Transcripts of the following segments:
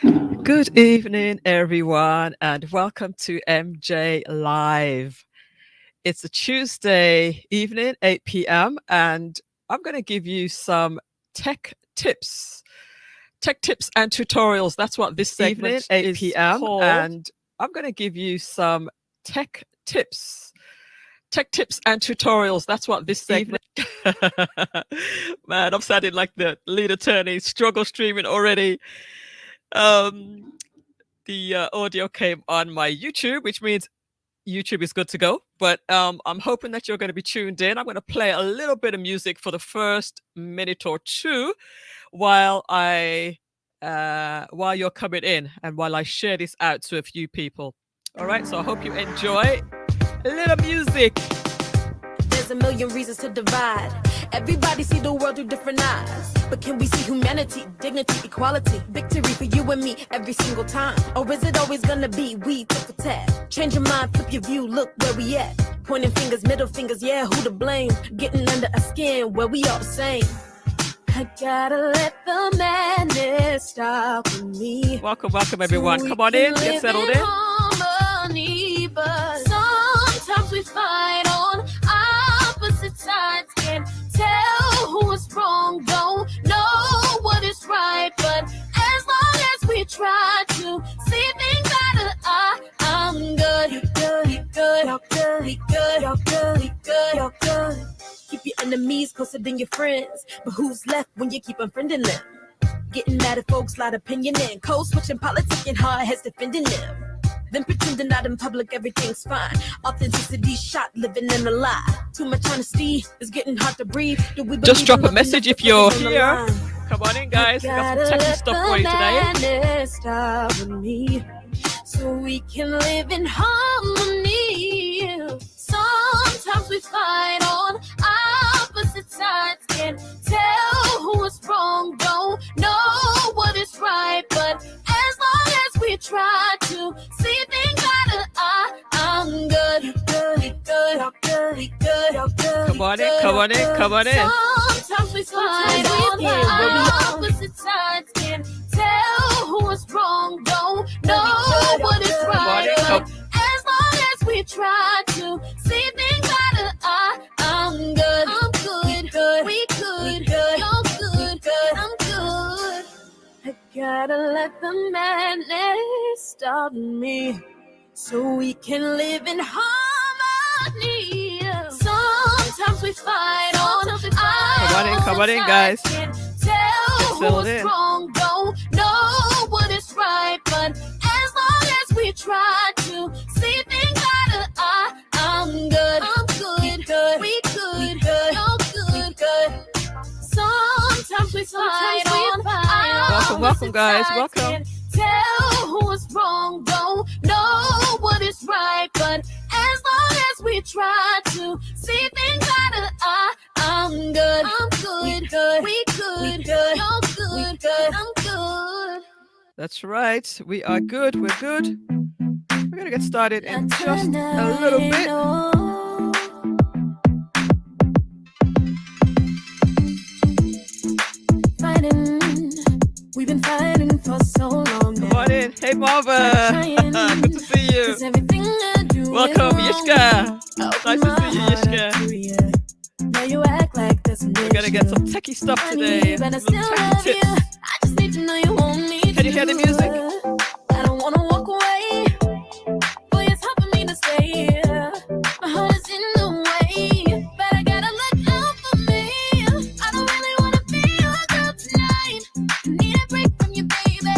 Good evening, everyone, and welcome to MJ Live. It's a Tuesday evening, 8 p.m., and I'm going to give you some tech tips. Tech tips and tutorials. That's what this segment evening, 8 p.m., called. And I'm going to give you some tech tips. Tech tips and tutorials. That's what this segment. Man, I'm sounding like the lead attorney. Struggle streaming already. The audio came on my YouTube, which means YouTube is good to go. But I'm hoping that you're going to be tuned in. I'm going to play a little bit of music for the first minute or two while you're coming in and while I share this out to a few people. All right, so I hope you enjoy a little music. There's a million reasons to divide. Everybody see the world through different eyes. But can we see humanity, dignity, equality, victory for you and me every single time? Or is it always gonna be we tit for tat? Change your mind, flip your view, look where we at. Pointing fingers, middle fingers, yeah, who to blame? Getting under our skin where we all the same. I gotta let the madness stop with me. Welcome everyone. Come on in, get settled in. Harmony, but sometimes we fight on opposite sides. Can't tell who is wrong, don't know what is right. But as long as we try to see things out of I'm good, you good, you good, y'all good, we good, y'all good, we good, y'all good. Keep your enemies closer than your friends. But who's left when you keep unfriending them? Getting mad at folks, lot opinion in. Code switching, politicking, hard heads defending them. Then pretending out in public everything's fine. Authenticity shot, living in a lie. Too much honesty is getting hard to breathe. Just drop a message if you're here. Come on in, guys. We got some techie stuff for you today. Stop with me so we can live in harmony. Sometimes we fight on opposite sides. Can't tell who is wrong, don't know what is right. But as long as we try to see things out of I'm good, you good, you good, y'all good, we good, y'all good. Come on in, come on in, come on in. Sometimes we fight on opposite sides. Can't tell who is wrong, don't know what is right. But as long as we try to see things out of I'm good, we good, you're good, I'm good. I gotta let the madness stop me so we can live in harmony. Sometimes we fight on Come on in, guys. Can't tell who's wrong, don't know what is right. But as long as we try to see things out of I'm good, we good, you're good. Sometimes we fight on Welcome, guys. Welcome. Can't tell who is wrong, don't know what is right. But as long as we try to see things out of I'm good, we good, you're good, I'm good. That's right. We are good. We're good. We're gonna get started in just a little bit. We've been fighting for so long now. Come on in. Hey, Marva. Good to see you. Welcome, Yishka. Nice to see you, Yishka. Now you act like this. We're going to get some techie stuff today. Some techie tips. I just need to know you want me. Can you hear the music? I don't want to walk away. Boy, it's hard for me to stay here. My heart is in the way. But I gotta look out for me. I don't really want to be your girl tonight. I need a break from you, baby.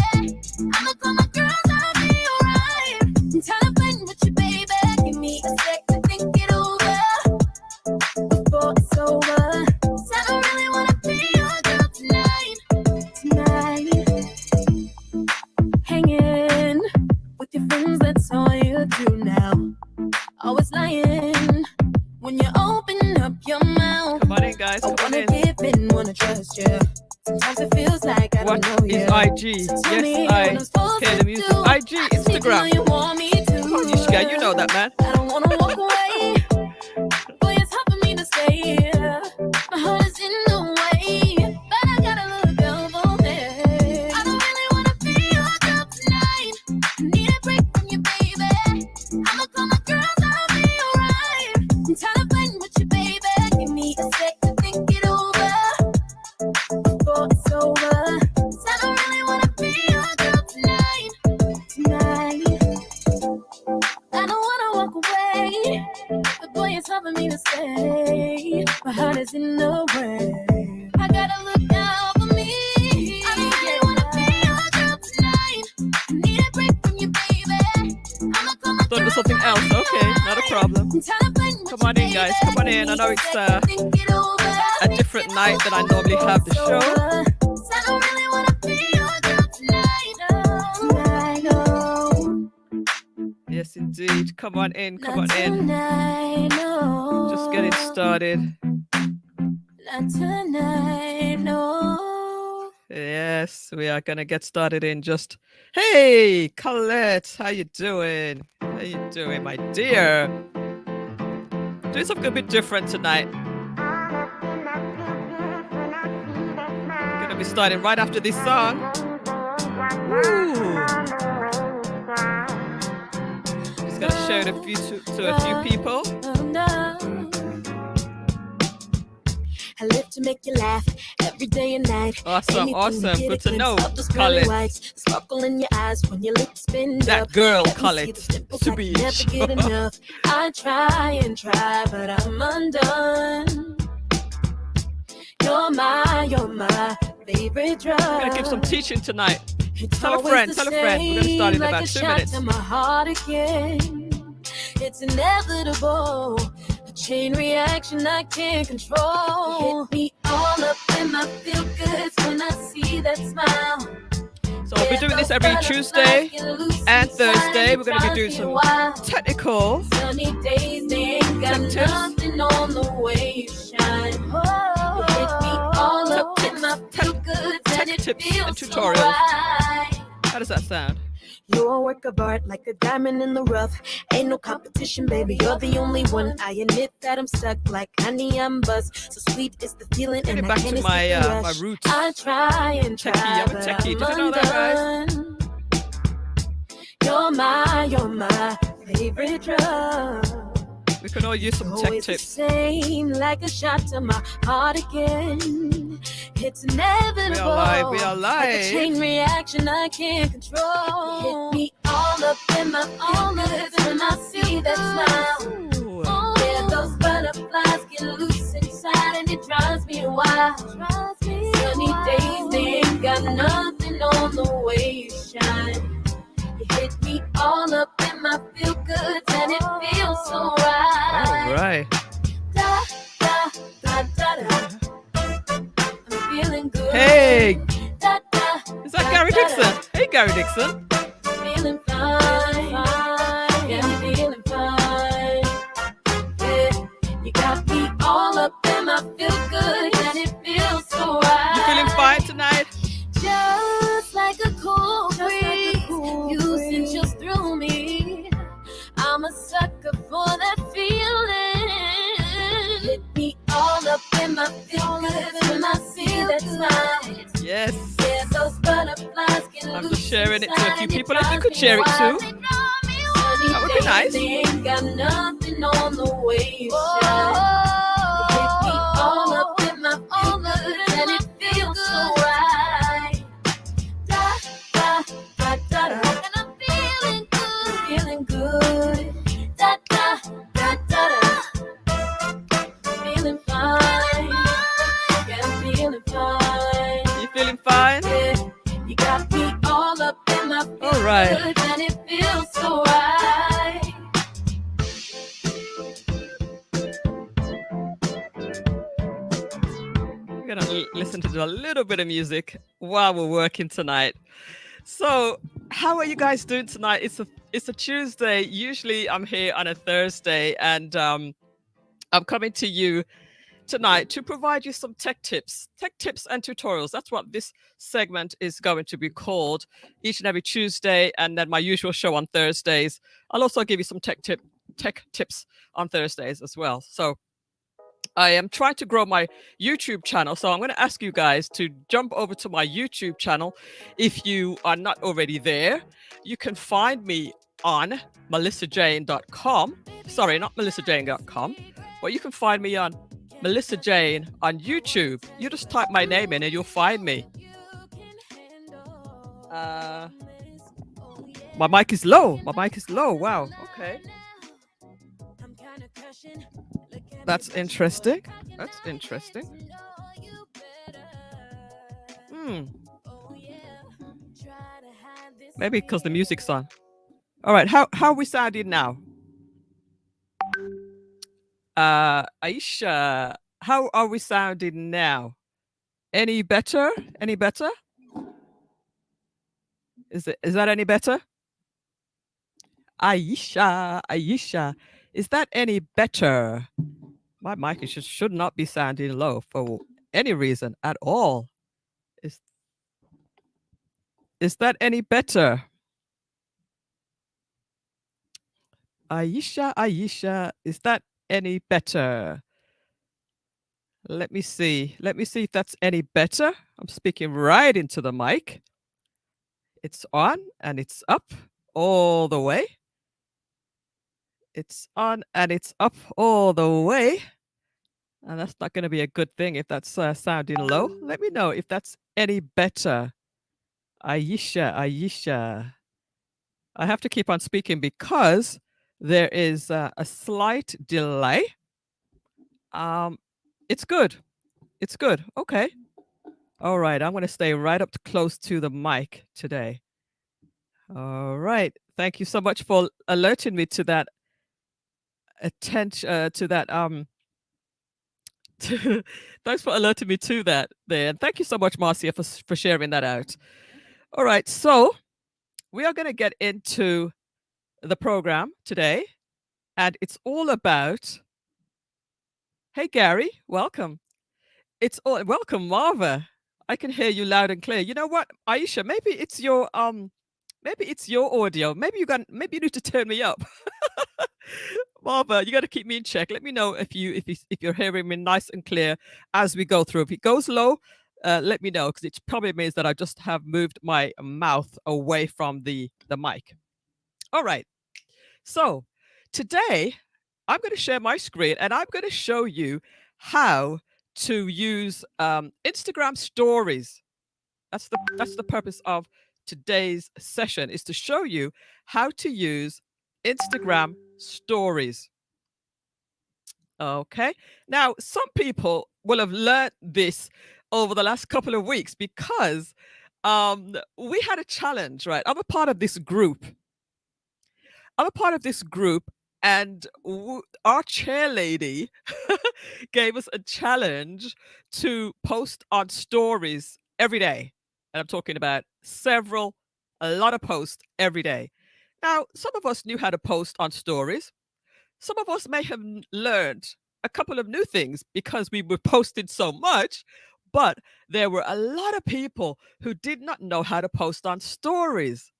I'ma call my girls, I'll be alright. I'm tired of playing with you, baby. Give me a sec to think it over before it's over. 'Cause I don't really want to be your girl tonight. Hanging with your friends, that's all you do now. Always lying when you open up your mouth. Come on in, guys. I Come on wanna in. give in, wanna trust you. Sometimes it feels like I don't know you. What is IG? So tell me Yes, what I I'm supposed hear to the music. do. IG, I just need to know Instagram. you want me to. Come on, Yishka. You know that, man. I don't wanna walk away. Boy, it's hard for me to stay here. My heart is in the way, but I gotta look out for me. I don't really wanna be your girl something else. Okay, not a problem. Come on in, guys. Come on in. I know it's a different night than I normally have the show. Yes, indeed. Come on in. Come on in. Just getting started. Not tonight, no. Yes, we are gonna get started in just. Hey, Colette, how you doing? How you doing, my dear? Doing something a bit different tonight. Gonna be starting right after this song. Ooh. Just gonna share it to a few people. I live to make you laugh every day and night. Awesome, awesome. Good to know, Colette. Sparkle in your eyes when your lips spin that up. girl, Colette. To be. Never get enough. I try and try, but I'm undone. You're my favorite drug. I'm gonna give some teaching tonight. Tell a friend. We're gonna start in about 2 minutes. To my heart again. It's inevitable. A chain reaction I can't control. Hit me all up in my feel goods when I see that smile. So we'll be doing this every Tuesday and Thursday. We're going to be doing some technical sunny days. They ain't got nothing on the way you shine. Hit me all up in my feel goods and it tips feels and so tutorials. right. How does that sound? You're a work of art like a diamond in the rough. Ain't no competition, baby. You're the only one. I admit that I'm stuck like honey, I'm buzzed. So sweet is the feeling. Getting and back I can't to my roots. I try and try, I'm a but techie. I'm Did you know that, guys? You're my favorite drug. We can all use some tech tips. Same, like a shot to my heart again. It's inevitable. We are live. Like a chain reaction I can't control. Hit me all up in my feelings when I see that smile. Oh, yeah, those butterflies get loose inside and it drives me wild. Sunny days, they ain't got nothing on the way you shine. You hit me all up in my feel goods and it feels so right. All right. Da, da, da, da, da. I'm feeling good. Hey, Da, da, is that Gary Dixon? Hey, Gary Dixon. feeling fine. Yeah, I'm feeling fine. Yeah, you got me all up in my feel good and it feels so right. You feeling fine tonight? Just like a cool breeze, you send chills through me. I'm a sucker for that feeling. Hit me all up in my feel good when I see that smile. Yes. Yeah, those butterflies get I'm loose just sharing it to a few inside people. and If you could share it too, that would be nice. They ain't got nothing on the way you shine. Hit me all up in my feel good and it feels so right. Da, da, da, da, da. And I'm feeling good. Da, da, da, da, da. Feeling fine. Yeah, I'm feeling fine. You feeling fine? Yeah, you got me all up in my feel All right. good and it feels so right. We're gonna listen to a little bit of music while we're working tonight. So, how are you guys doing tonight? It's a Tuesday. Usually, I'm here on a Thursday, and I'm coming to you tonight to provide you some tech tips and tutorials. That's what this segment is going to be called each and every Tuesday, and then my usual show on Thursdays. I'll also give you some tech tips on Thursdays as well. So I am trying to grow my YouTube channel. So I'm going to ask you guys to jump over to my YouTube channel. If you are not already there, you can find me on MillissaJayne.com. Sorry, not MillissaJayne.com, but you can find me on Millissa Jayne on YouTube. You just type my name in and you'll find me. My mic is low. Wow. Okay. That's interesting. Maybe because the music's on. All right. How are we sounding now? Aisha, how are we sounding now? Any better? Any better? Is that any better? Aisha, Aisha, is that any better? My mic should not be sounding low for any reason at all. Is is that any better? Aisha, Aisha, is that any better? Let me see. Let me see if that's any better. I'm speaking right into the mic. It's on and it's up all the way. It's on and it's up all the way. And that's not going to be a good thing if that's sounding low. Let me know if that's any better. Aisha, Aisha. I have to keep on speaking because there is a slight delay. It's good. It's good. Okay. All right. I'm going to stay right up close to the mic today. All right. Thank you so much for alerting me to that attention to that thanks for alerting me to that there. And thank you so much, Marcia, for sharing that out. All right. So we are going to get into the program today, and it's all about. Hey, Gary, welcome. It's all welcome, Marva. I can hear you loud and clear. You know what, Aisha? Maybe it's your audio. Maybe you need to turn me up. Marva, you got to keep me in check. Let me know if you're hearing me nice and clear as we go through. If it goes low, let me know because it probably means that I just have moved my mouth away from the mic. All right. So today I'm going to share my screen and I'm going to show you how to use Instagram stories. That's the purpose of today's session, is to show you how to use Instagram stories. Okay. Now, some people will have learned this over the last couple of weeks because we had a challenge, right? I'm a part of this group. And our chair lady gave us a challenge to post on stories every day. And I'm talking about a lot of posts every day. Now, some of us knew how to post on stories. Some of us may have learned a couple of new things because we were posting so much, but there were a lot of people who did not know how to post on stories,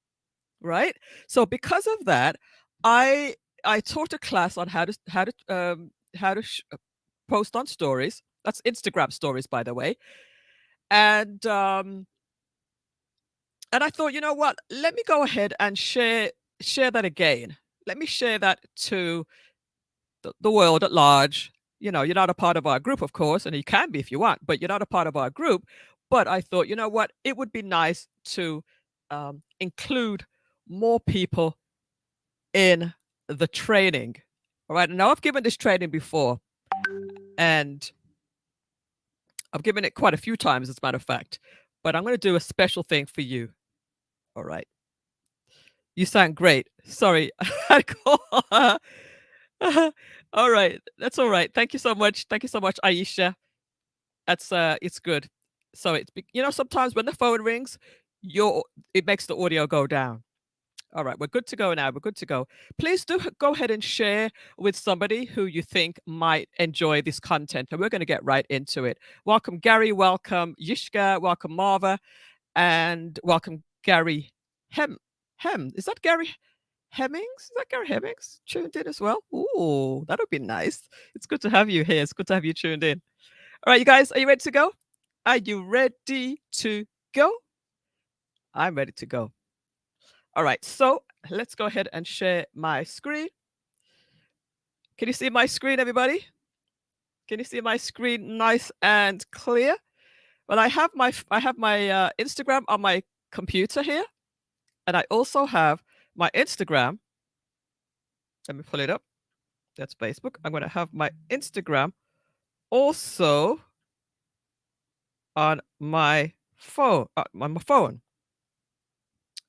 right? So because of that, I taught a class on how to post on stories. That's Instagram stories, by the way. And I thought, you know what? Let me go ahead and share that again. Let me share that to the world at large. You know, you're not a part of our group, of course, and you can be if you want, but you're not a part of our group. But I thought, you know what? It would be nice to include more people in the training. All right. Now, I've given this training before, and I've given it quite a few times, as a matter of fact, but I'm going to do a special thing for you. All right. You sound great. Sorry. All right. That's all right. Thank you so much. Thank you so much, Aisha. That's it's good. So sometimes when the phone rings, it makes the audio go down. All right, we're good to go now. We're good to go. Please do go ahead and share with somebody who you think might enjoy this content. And we're going to get right into it. Welcome, Gary. Welcome, Yishka. Welcome, Marva. And welcome, Gary Hem. Is that Gary Hemmings? Is that Gary Hemmings tuned in as well? Ooh, that would be nice. It's good to have you here. It's good to have you tuned in. All right, you guys, are you ready to go? Are you ready to go? I'm ready to go. All right, so let's go ahead and share my screen. Can you see my screen, everybody? Can you see my screen nice and clear? Well, I have my Instagram on my computer here, and I also have my Instagram. Let me pull it up. That's Facebook. I'm going to have my Instagram also on my phone.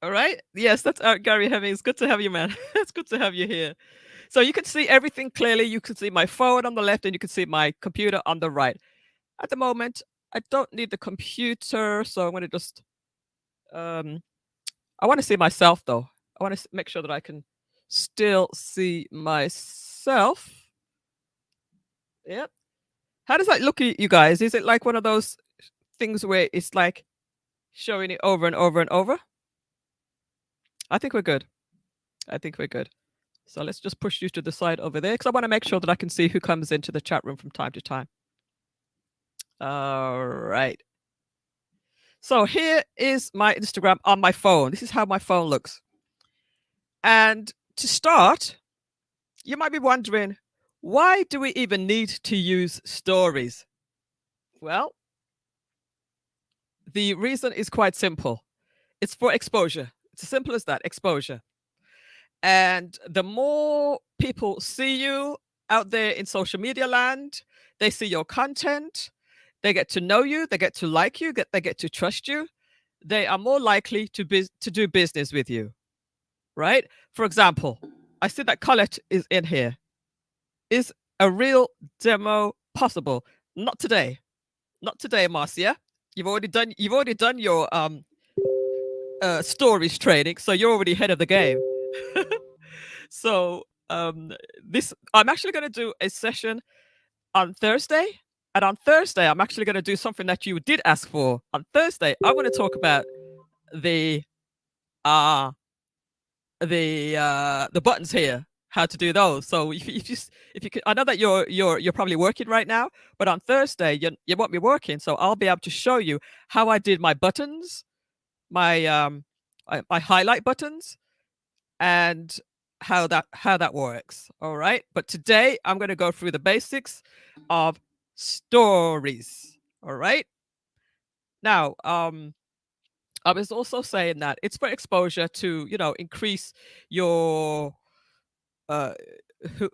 All right. Yes, that's Gary Hemmings. Good to have you, man. It's good to have you here. So you can see everything clearly. You can see my phone on the left and you can see my computer on the right. At the moment, I don't need the computer, so I'm going to just um I want to see myself though. I want to make sure that I can still see myself. Yep. How does that look at you guys? Is it like one of those things where it's like showing it over and over and over? I think we're good. I think we're good. So let's just push you to the side over there because I want to make sure that I can see who comes into the chat room from time to time. All right. So here is my Instagram on my phone. This is how my phone looks. And to start, you might be wondering, why do we even need to use stories? Well, the reason is quite simple. It's for exposure. It's as simple as that, exposure. And the more people see you out there in social media land, they see your content, they get to know you, they get to like you, they get to trust you, they are more likely to do business with you, right? For example, I see that Colette is in here. Is a real demo possible? Not today. Not today, Marcia. You've already done your stories training, so you're already ahead of the game. So this I'm actually going to do a session on Thursday, and on Thursday I'm actually going to do something that you did ask for. On Thursday, I want to talk about the uh the buttons here, how to do those. So if you could, I know that you're probably working right now, but on Thursday you won't be working, so I'll be able to show you how I did my buttons, my highlight buttons, and how that works. All right, but today I'm going to go through the basics of stories. All right, now I was also saying that it's for exposure to increase your uh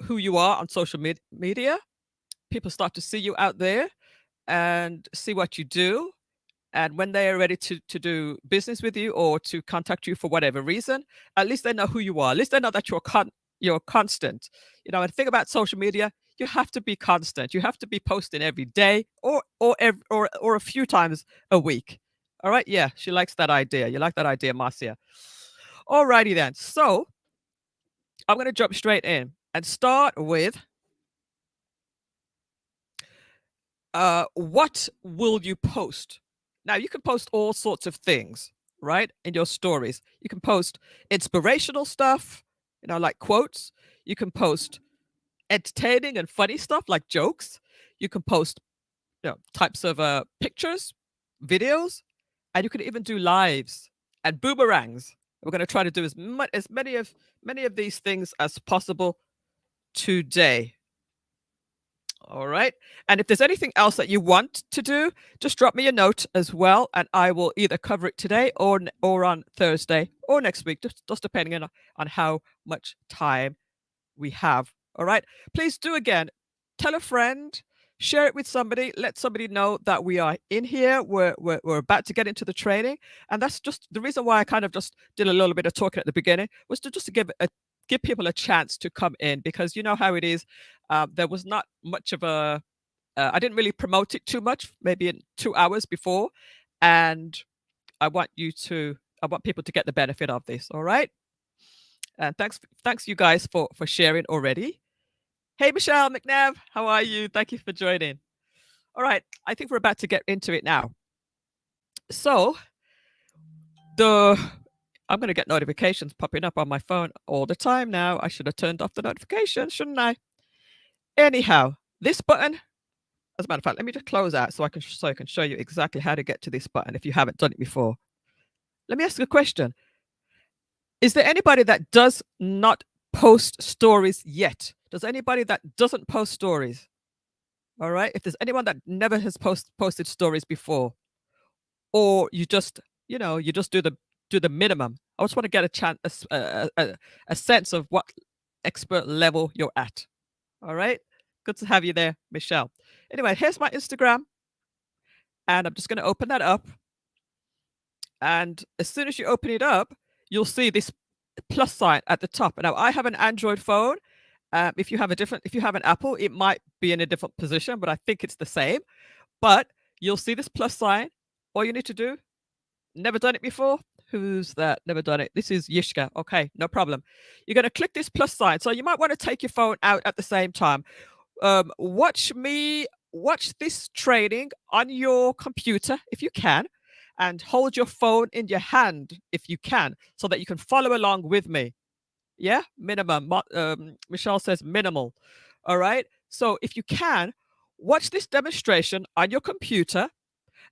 who you are on social media. People start to see you out there and see what you do, and when they are ready to do business with you or to contact you for whatever reason, at least they know who you are. At least they know that you're constant. And the thing about social media, you have to be constant. You have to be posting every day or a few times a week. All right, yeah, she likes that idea. You like that idea, Marcia? All righty then. So I'm going to jump straight in and start with what will you post? Now, you can post all sorts of things, right, in your stories. You can post inspirational stuff, like quotes. You can post entertaining and funny stuff like jokes. You can post types of pictures, videos, and you can even do lives and boomerangs. We're going to try to do as many of these things as possible today. All right. And if there's anything else that you want to do, just drop me a note as well, and I will either cover it today or on Thursday or next week, just depending on how much time we have. All right. Please do again. Tell a friend, share it with somebody, let somebody know that we are in here. We're about to get into the training. And that's just the reason why I kind of just did a little bit of talking at the beginning, was to just to give people a chance to come in, because you know how it is. There was not much of a, I didn't really promote it too much, maybe in 2 hours before. And I want people to get the benefit of this. All right. And thanks you guys for sharing already. Hey, Michelle McNabb, how are you? Thank you for joining. All right, I think we're about to get into it now. So I'm going to get notifications popping up on my phone all the time now. I should have turned off the notifications, shouldn't I? Anyhow, this button, as a matter of fact, let me just close out so I can show you exactly how to get to this button if you haven't done it before. Let me ask you a question. Is there anybody that does not post stories yet? Does anybody that doesn't post stories? All right. If there's anyone that never has posted stories before, or you just do the minimum. I just want to get a sense of what expert level you're at. All right. Good to have you there, Michelle. Anyway, here's my Instagram, and I'm just going to open that up. And as soon as you open it up, you'll see this plus sign at the top. Now, I have an Android phone, If you have an Apple, it might be in a different position, but I think it's the same. But you'll see this plus sign. All you need to do, never done it before. Who's that? Never done it. This is Yishka. Okay, no problem. You're going to click this plus sign. So you might want to take your phone out at the same time. Watch this training on your computer if you can, and hold your phone in your hand if you can, so that you can follow along with me. Yeah, minimum. Michelle says minimal. All right. So if you can, watch this demonstration on your computer,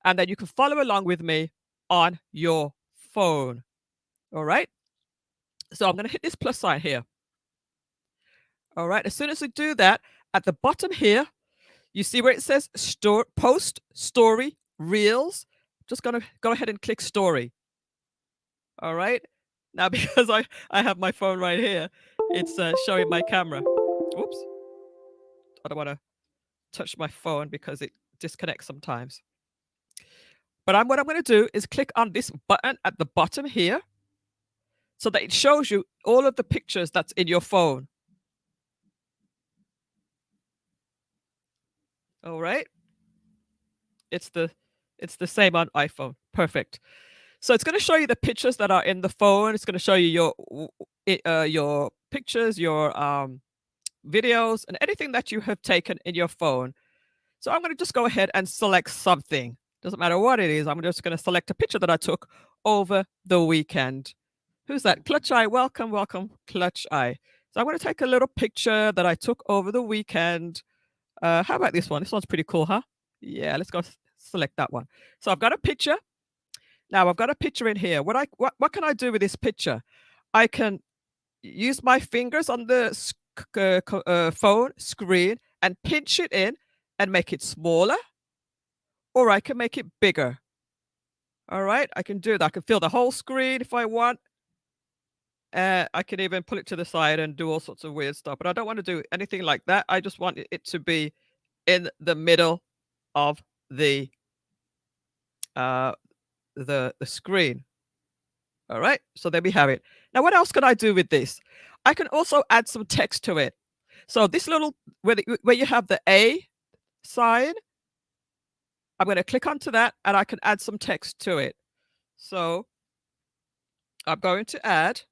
and then you can follow along with me on your phone. All right. So I'm going to hit this plus sign here. All right. As soon as we do that, at the bottom here, you see where it says post, story, reels. Just going to go ahead and click story. All right. Now, because I have my phone right here, it's showing my camera. Oops. I don't want to touch my phone because it disconnects sometimes. But what I'm going to do is click on this button at the bottom here, so that it shows you all of the pictures that's in your phone. All right. It's the same on iPhone. Perfect. So it's going to show you the pictures that are in the phone. It's going to show you your pictures, your videos, and anything that you have taken in your phone. So I'm going to just go ahead and select something. Doesn't matter what it is. I'm just going to select a picture that I took over the weekend. Who's that? Clutch Eye. Welcome, welcome, Clutch Eye. So I'm going to take a little picture that I took over the weekend. How about this one? This one's pretty cool, huh? Yeah, let's go select that one. So I've got a picture. Now I've got a picture in here. What can I do with this picture? I can use my fingers on the phone screen and pinch it in and make it smaller, or I can make it bigger. All right, I can do that. I can fill the whole screen if I want. I can even pull it to the side and do all sorts of weird stuff, but I don't want to do anything like that. I just want it to be in the middle of the screen. All right, so there we have it. Now, what else can I do with this? I can also add some text to it. So this little, where you have the A sign, I'm going to click onto that, and I can add some text to it. So I'm going to add,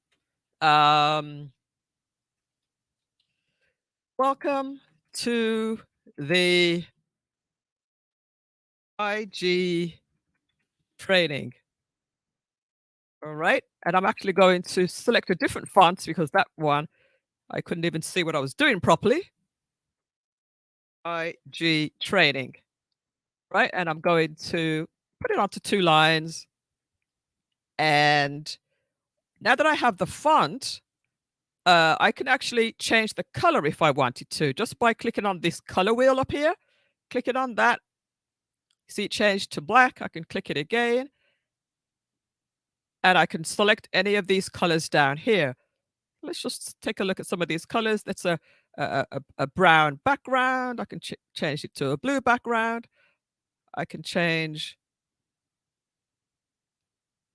welcome to the IG training. All right. And I'm actually going to select a different font, because that one, I couldn't even see what I was doing properly. IG training. Right. And I'm going to put it onto 2 lines. And now that I have the font, I can actually change the color if I wanted to, just by clicking on this color wheel up here. Clicking on that. See it changed to black. I can click it again. And I can select any of these colors down here. Let's just take a look at some of these colors. That's a brown background. I can change it to a blue background. I can change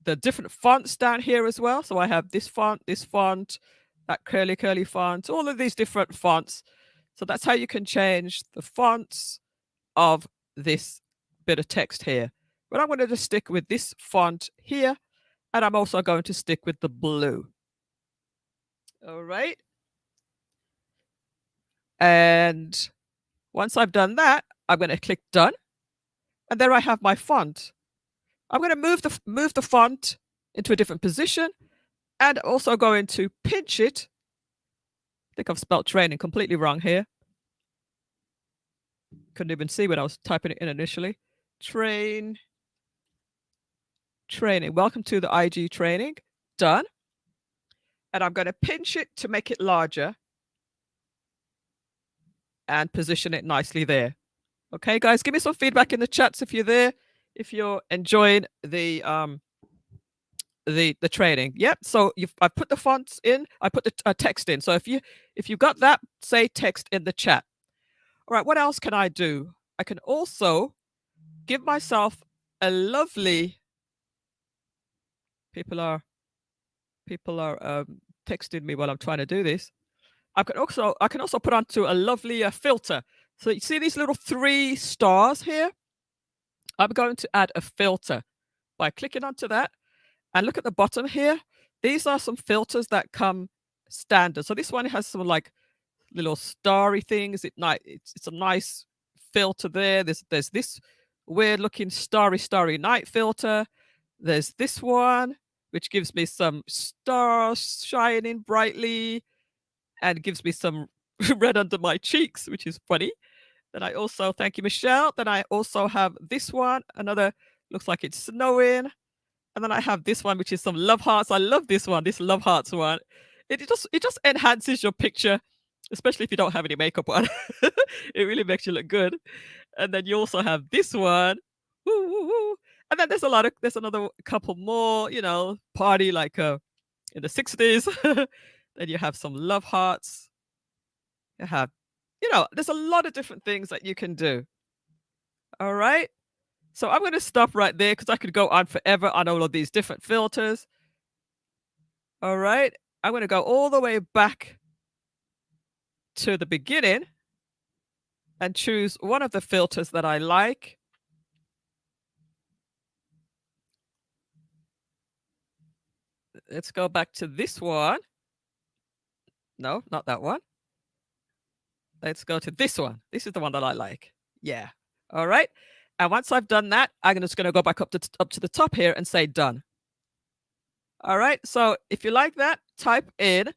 the different fonts down here as well. So I have this font, that curly font, all of these different fonts. So that's how you can change the fonts of this bit of text here. But I'm going to just stick with this font here. And I'm also going to stick with the blue. All right. And once I've done that, I'm going to click done. And there I have my font. I'm going to move the font into a different position, and also going to pinch it. I think I've spelled training completely wrong here. Couldn't even see when I was typing it in initially. Training. Welcome to the IG training. Done. And I'm going to pinch it to make it larger and position it nicely there. Okay, guys, give me some feedback in the chats if you're there, if you're enjoying the training. Yep. So I put the fonts in, I put the text in. So if you got that, say text in the chat. All right. What else can I do? I can also give myself a lovely. People are texting me while I'm trying to do this. I can also put onto a lovely filter. So you see these little 3 stars here? I'm going to add a filter by clicking onto that, and look at the bottom here. These are some filters that come standard. So this one has some like little starry things. It's a nice filter there. There's this weird looking starry night filter. There's this one which gives me some stars shining brightly and gives me some red under my cheeks, which is funny. Then I also, thank you, Michelle. Then I also have this one, another looks like it's snowing. And then I have this one, which is some love hearts. I love this one, this love hearts one. It just enhances your picture, especially if you don't have any makeup on. It really makes you look good. And then you also have this one. Woo, woo, woo. And then there's another couple more, party like in the 60s. Then you have some love hearts. You have, there's a lot of different things that you can do. All right. So I'm going to stop right there because I could go on forever on all of these different filters. All right. I'm going to go all the way back to the beginning and choose one of the filters that I like. Let's go back to this one. No, not that one. Let's go to this one. This is the one that I like. Yeah. All right. And once I've done that, I'm just going to go back up to the top here and say done. All right. So if you like that, type in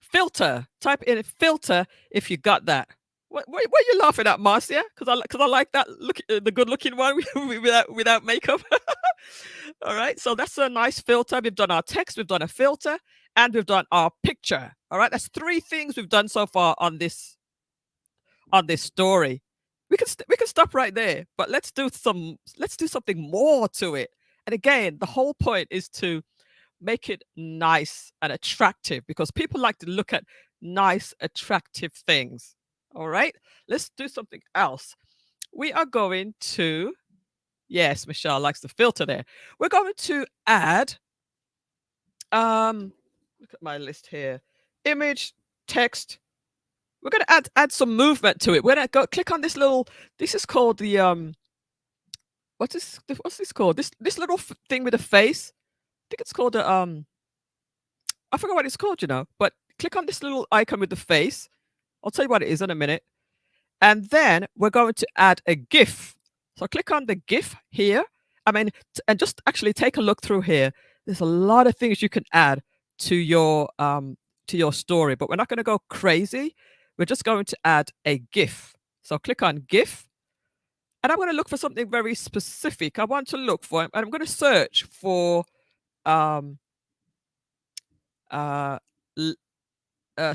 filter. Type in filter if you got that. What are you laughing at, Marcia? Because I like that look, the good looking one without makeup. All right. So that's a nice filter. We've done our text, we've done a filter, and we've done our picture. All right. That's 3 things we've done so far on this story. We can stop right there, but let's do something more to it. And again, the whole point is to make it nice and attractive because people like to look at nice, attractive things. All right, let's do something else. We are going to, yes, Michelle likes the filter there. We're going to add, look at my list here, image, text. We're going to add some movement to it. We're going to go click on this little, this is called the, what's this called? This little thing with a face. I think it's called a, I forgot what it's called, but click on this little icon with the face. I'll tell you what it is in a minute. And then we're going to add a GIF. So click on the GIF here. And just actually take a look through here. There's a lot of things you can add to your story, but we're not going to go crazy. We're just going to add a GIF. So click on GIF. And I'm going to look for something very specific. I want to look for, and I'm going to search for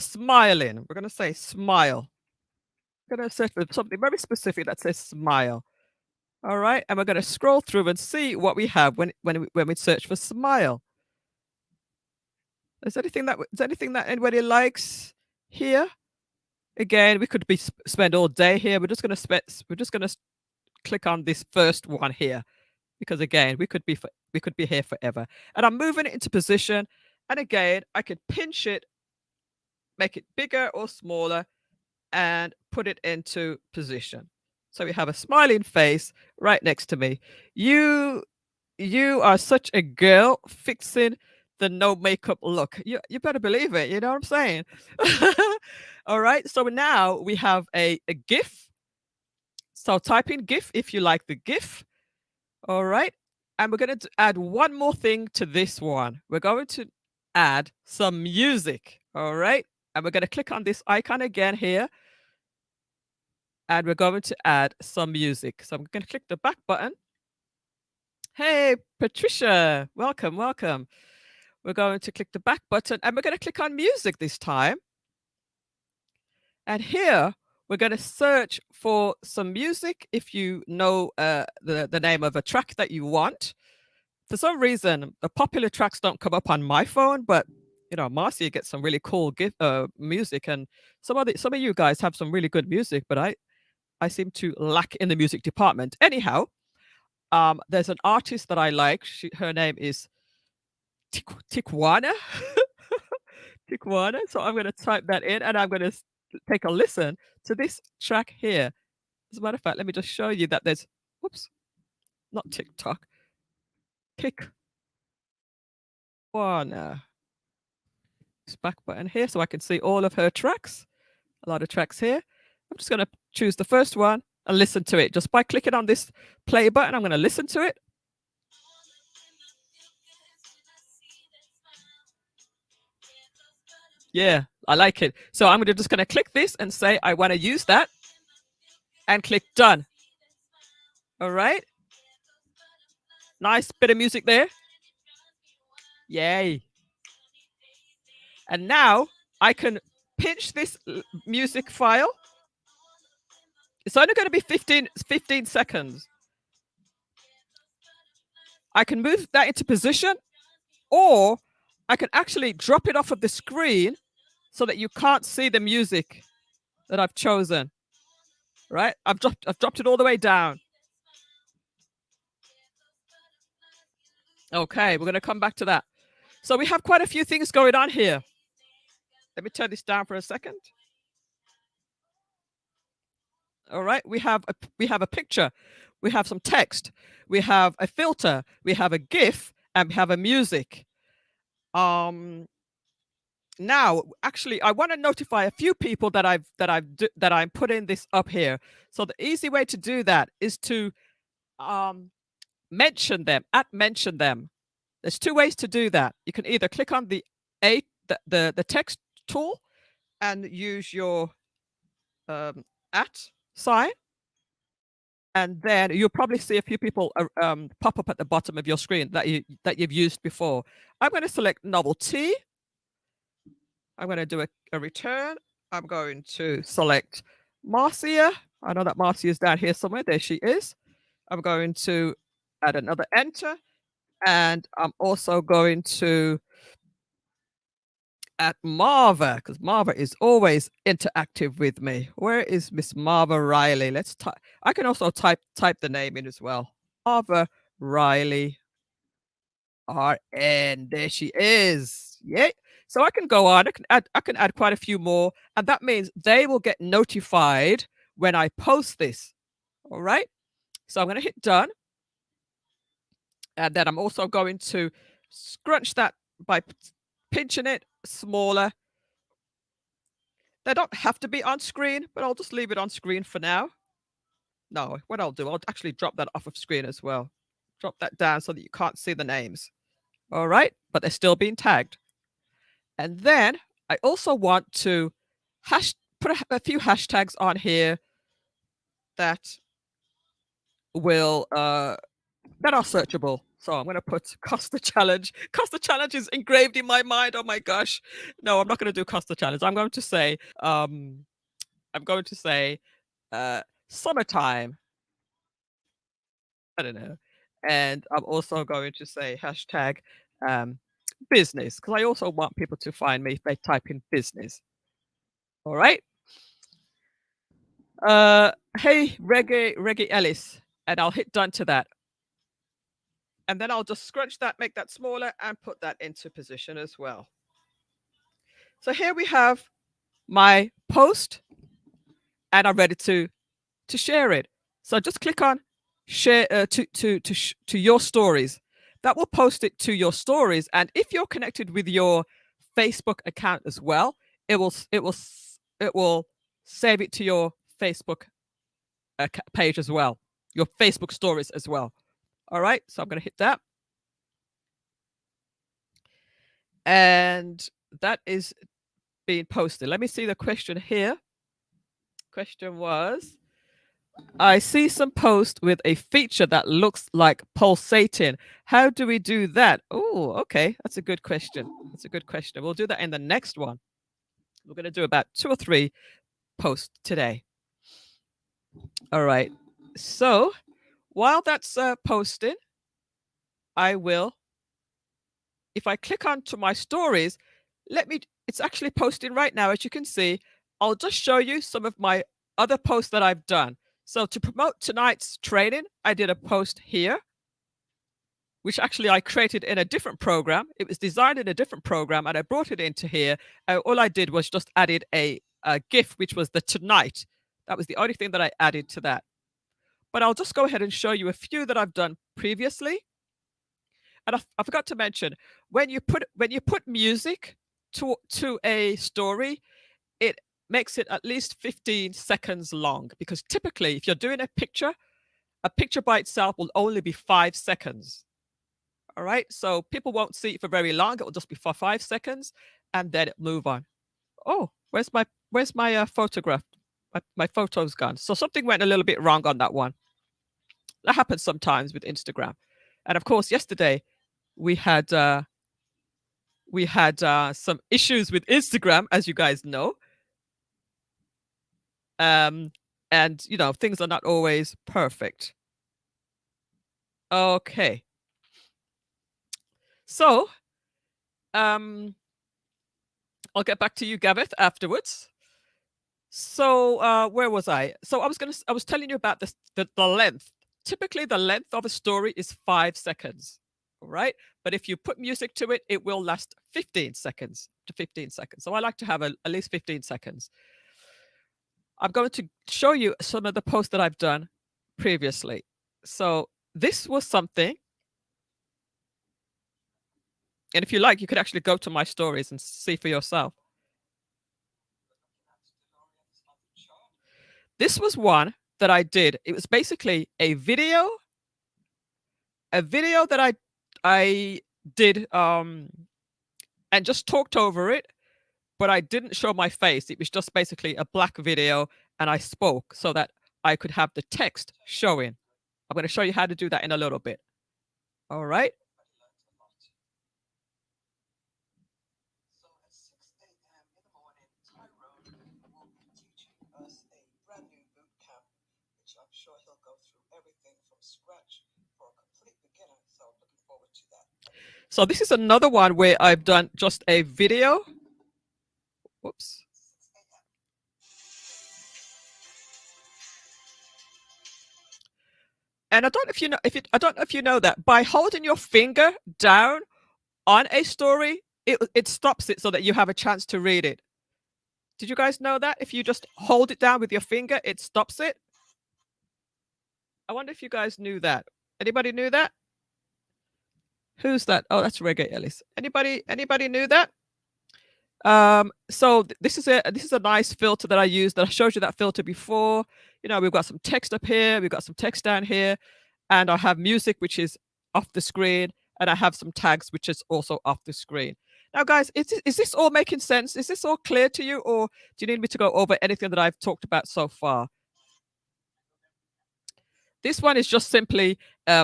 smiling. We're going to say smile. I'm going to search for something very specific that says smile. All right. And we're going to scroll through and see what we have when we search for smile. Is there anything that anybody likes here? Again, we could spend all day here. We're just going to click on this first one here, because again, we could be here forever. And I'm moving it into position. And again, I could pinch it, make it bigger or smaller, and put it into position. So we have a smiling face right next to me. You are such a girl fixing the no makeup look. You better believe it. You know what I'm saying? All right. So now we have a GIF. So type in GIF if you like the GIF. All right. And we're going to add one more thing to this one. We're going to add some music. All right. And we're going to click on this icon again here. And we're going to add some music. So I'm going to click the back button. Hey, Patricia, welcome. We're going to click the back button and we're going to click on music this time. And here we're going to search for some music if you know the name of a track that you want. For some reason, the popular tracks don't come up on my phone, but Marcia gets some really cool music, and some of you guys have some really good music, but I seem to lack in the music department. Anyhow, there's an artist that I like. Her name is Tikwana. Tick one. So I'm going to type that in and I'm going to take a listen to this track here. As a matter of fact, let me just show you that there's, whoops, not TikTok, kick one. This back button here so I can see all of her tracks. A lot of tracks here. I'm just going to choose the first one and listen to it. Just by clicking on this play button, I'm going to listen to it. Yeah, I like it. So I'm just going to click this and say I want to use that and click done. All right. Nice bit of music there. Yay. And now I can pinch this music file. It's only going to be 15 seconds. I can move that into position, or I can actually drop it off of the screen so that you can't see the music that I've chosen. Right? I've dropped it all the way down. Okay, we're going to come back to that. So we have quite a few things going on here. Let me turn this down for a second. All right, we have a picture, we have some text, we have a filter, we have a GIF, and we have a music. Now, actually, I want to notify a few people that I'm putting this up here. So the easy way to do that is to mention them. There's two ways to do that. You can either click on the text tool and use your at sign, and then you'll probably see a few people pop up at the bottom of your screen that you've used before. I'm going to select novelty. I'm going to do a return. I'm going to select Marcia. I know that Marcia is down here somewhere. There she is. I'm going to add another enter, and I'm also going to add Marva, because Marva is always interactive with me. Where is Miss Marva Riley? Let's type. I can also type the name in as well. Marva Riley RN. There she is. Yay. So I can go on. I can add quite a few more, and that means they will get notified when I post this. All right. So I'm going to hit done, and then I'm also going to scrunch that by pinching it smaller. They don't have to be on screen, but I'll just leave it on screen for now. No, what I'll do, I'll actually drop that off of screen as well. Drop that down so that you can't see the names. All right, but they're still being tagged. And then I also want to put a few hashtags on here that will that are searchable. So I'm going to put Costa Challenge. Costa Challenge is engraved in my mind. Oh my gosh. No, I'm not going to do Costa Challenge. I'm going to say summertime. I don't know. And I'm also going to say hashtag business, because I also want people to find me if they type in business. All right. Hey, Reggae Ellis, and I'll hit done to that. And then I'll just scrunch that, make that smaller, and put that into position as well. So here we have my post, and I'm ready to share it. So just click on share to your stories. That will post it to your stories, and if you're connected with your Facebook account as well, it will save it to your Facebook page as well, your Facebook stories as well. All right, so I'm going to hit that, and that is being posted. Let me see the question here. Question was, I see some post with a feature that looks like pulsating. How do we do that? Oh, okay. That's a good question. That's a good question. We'll do that in the next one. We're going to do about 2 or 3 posts today. All right. So while that's posting, I will, if I click onto my stories, it's actually posting right now, as you can see. I'll just show you some of my other posts that I've done. So to promote tonight's training, I did a post here. which actually I created in a different program. It was designed in a different program, and I brought it into here. All I did was just added a GIF, which was the tonight. That was the only thing that I added to that. But I'll just go ahead and show you a few that I've done previously. And I forgot to mention, when you put music to a story, it makes it at least 15 seconds long, because typically if you're doing a picture by itself will only be 5 seconds. All right, so people won't see it for very long. It will just be for 5 seconds, and then move on. Oh, where's my photograph? My photo's gone. So something went a little bit wrong on that one. That happens sometimes with Instagram. And of course, yesterday we had some issues with Instagram, as you guys know. And things are not always perfect. Okay. So, I'll get back to you, Gavith, afterwards. So, where was I? So I was telling you about the length. Typically, the length of a story is 5 seconds, all right? But if you put music to it, it will last 15 seconds to 15 seconds. So I like to have at least 15 seconds. I'm going to show you some of the posts that I've done previously. So this was something, and if you like, you could actually go to my stories and see for yourself. This was one that I did. It was basically a video that I did and just talked over it, but I didn't show my face. It was just basically a black video, and I spoke so that I could have the text showing. I'm going to show you how to do that in a little bit. All right. So this is another one where I've done just a video. Whoops. And I don't know if you know that by holding your finger down on a story, it stops it so that you have a chance to read it. Did you guys know that? If you just hold it down with your finger, it stops it. I wonder if you guys knew that. Anybody knew that? Who's that? Oh, that's Reggae Ellis. Anybody knew that? So this is a nice filter that I used. That I showed you that filter before. We've got some text up here, we've got some text down here, and I have music, which is off the screen, and I have some tags, which is also off the screen. Now, guys, is this all making sense? Is this all clear to you, or do you need me to go over anything that I've talked about so far? This one is just simply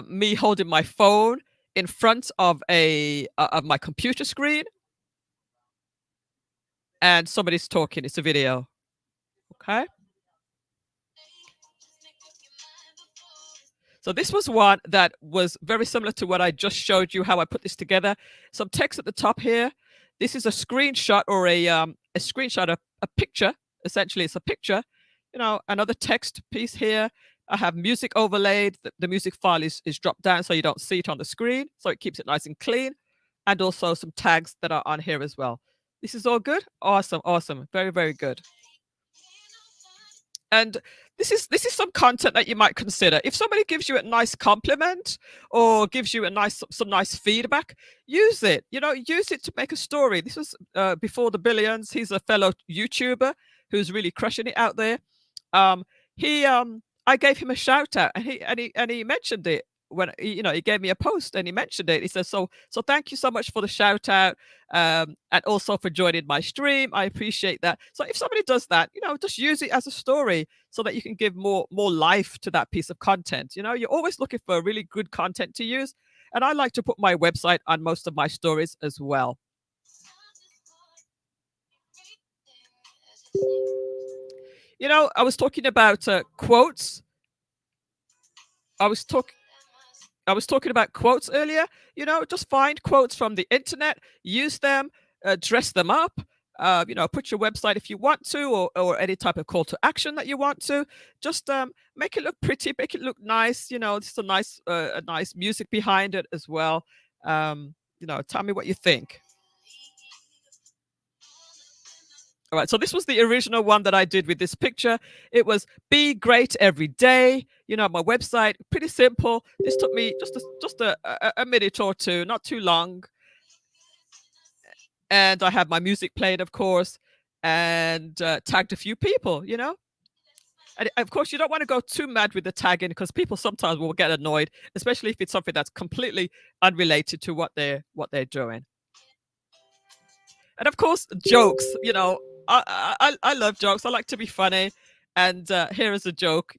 me holding my phone in front of of my computer screen, and somebody's talking. It's a video. Okay. So this was one that was very similar to what I just showed you, how I put this together. Some text at the top here. This is a screenshot, or a screenshot of a picture. Essentially, it's a picture. Another text piece here. I have music overlaid. The music file is dropped down so you don't see it on the screen. So it keeps it nice and clean. And also some tags that are on here as well. This is all good? Awesome, awesome. Very, very good. And this is some content that you might consider. If somebody gives you a nice compliment or gives you some nice feedback, use it. Use it to make a story. This was before the billions. He's a fellow YouTuber who's really crushing it out there. I gave him a shout out, and he mentioned it when he gave me a post, and he mentioned it. He says, so thank you so much for the shout out, and also for joining my stream. I appreciate that. So if somebody does that, just use it as a story so that you can give more life to that piece of content. You're always looking for really good content to use, and I like to put my website on most of my stories as well. I was talking about quotes. I was talking about quotes earlier. Just find quotes from the internet, use them, dress them up, Put your website if you want to, or any type of call to action that you want to. Just make it look pretty, make it look nice. Just a nice music behind it as well. Tell me what you think. All right, so this was the original one that I did with this picture. It was be great every day. My website, pretty simple. This took me just a minute or two, not too long. And I have my music played, of course, and tagged a few people. And of course, you don't want to go too mad with the tagging because people sometimes will get annoyed, especially if it's something that's completely unrelated to what they're doing. And of course, jokes. I love jokes. I like to be funny. And here is a joke.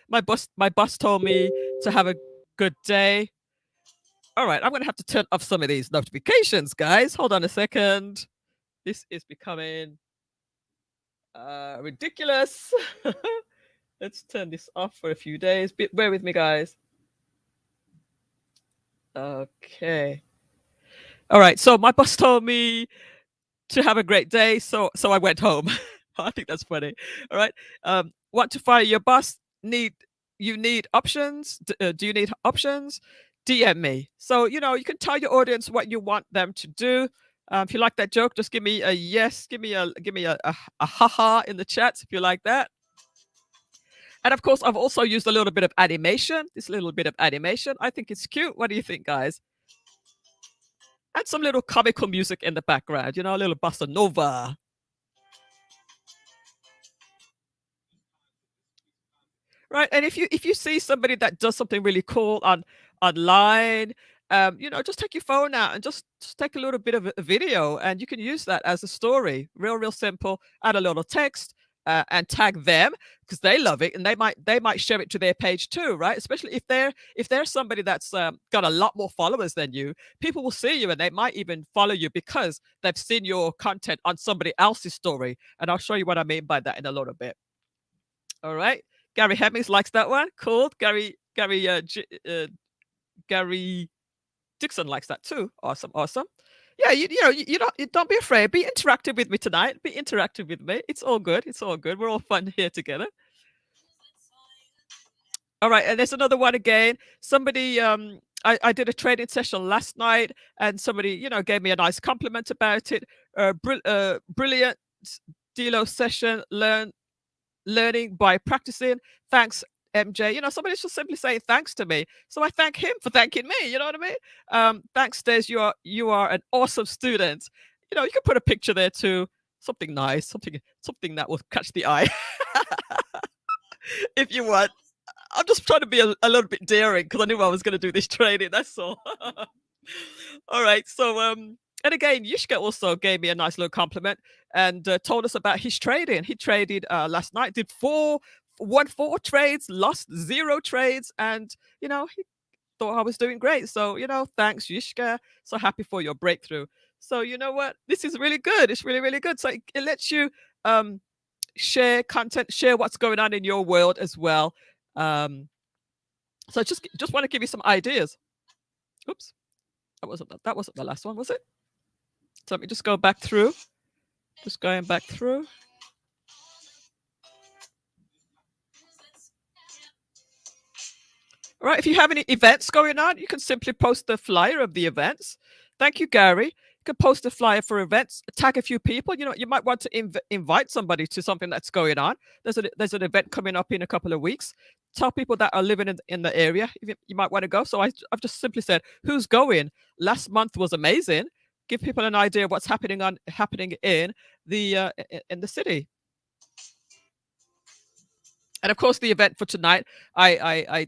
My boss told me to have a good day. All right, I'm gonna have to turn off some of these notifications, guys. Hold on a second. This is becoming ridiculous. Let's turn this off for a few days. Bear with me, guys. Okay. All right. So my boss told me to have a great day, so I went home. I think that's funny. All right. Want to fire your boss? You need options? Do you need options? DM me. So you can tell your audience what you want them to do. If you like that joke, just give me a yes. Give me a haha in the chat if you like that. And of course, I've also used a little bit of animation. This little bit of animation. I think it's cute. What do you think, guys? And some little comical music in the background. A little bossa nova. Right. And if you see somebody that does something really cool online, just take your phone out and just take a little bit of a video, and you can use that as a story. Real simple. Add a little text and tag them because they love it, and they might share it to their page too, right? Especially if they're somebody that's got a lot more followers than you, people will see you and they might even follow you because they've seen your content on somebody else's story. And I'll show you what I mean by that in a little bit. All right. Gary Hemmings likes that one. Cool. Gary Dixon likes that too. Awesome. Yeah, you don't be afraid. Be interactive with me tonight. Be interactive with me. It's all good. It's all good. We're all fun here together. All right, and there's another one again. Somebody, I did a trading session last night, and somebody, gave me a nice compliment about it. Brilliant Delo session. Learning by practicing. Thanks, MJ. Somebody's just simply saying thanks to me, so I thank him for thanking me. You know what I mean? Thanks, Des. You are an awesome student. You can put a picture there too. Something nice, something that will catch the eye. If you want. I'm just trying to be a little bit daring because I knew I was going to do this training. That's all. All right. So and again, Yishka also gave me a nice little compliment and told us about his trading. He traded last night, won 4 trades, lost 0 trades, and he thought I was doing great. So thanks, Yishka. So happy for your breakthrough. So you know what? This is really good. It's really good. So it lets you share content, share what's going on in your world as well. So just want to give you some ideas. Oops, that wasn't the last one, was it? So let me just go back through. Just going back through. All right, if you have any events going on, you can simply post the flyer of the events. Thank you, Gary. You can post a flyer for events, tag a few people. You might want to invite somebody to something that's going on. There's an event coming up in a couple of weeks. Tell people that are living in the area you might want to go. So I've just simply said, who's going? Last month was amazing. Give people an idea of what's happening in the city. And of course, the event for tonight, I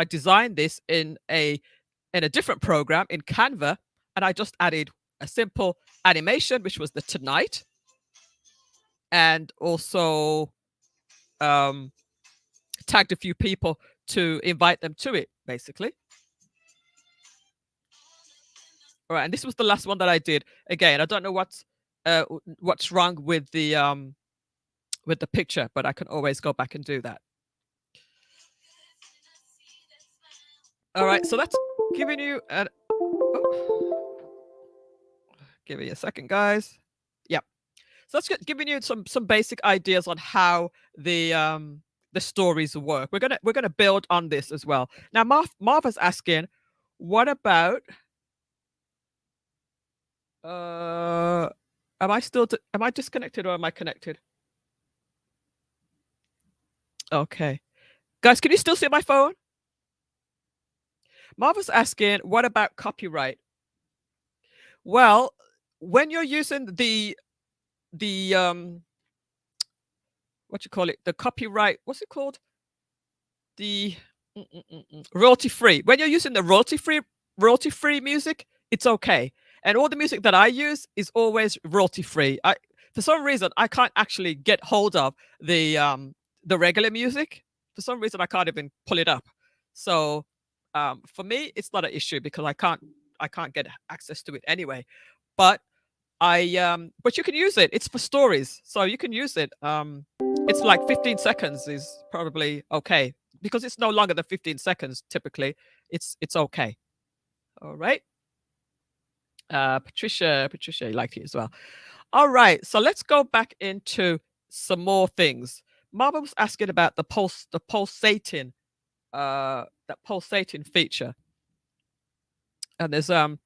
designed this in a different program in Canva, and I just added a simple animation, which was the tonight, and also tagged a few people to invite them to it, basically. All right, and this was the last one that I did. Again, I don't know what's wrong with the picture, but I can always go back and do that. All right, so that's giving you an. Oh. Give me a second, guys. Yep. So that's giving you some basic ideas on how the stories work. We're gonna build on this as well. Now, Martha's asking, what about uh am I disconnected or am I connected? Okay. Guys, can you still see my phone? Martha's asking, what about copyright? Well, when you're using the what you call it, the copyright, what's it called? The royalty free. When you're using the royalty free music, it's okay. And all the music that I use is always royalty free. I For some reason I can't actually get hold of the regular music. For some reason I can't even pull it up. So for me it's not an issue because I can't get access to it anyway. But but you can use it. It's for stories. So you can use it. It's like 15 seconds is probably okay because it's no longer than 15 seconds typically. It's okay. All right. Patricia, you liked it as well. All right. So let's go back into some more things. Marva was asking about the pulsating, that pulsating feature. And there's a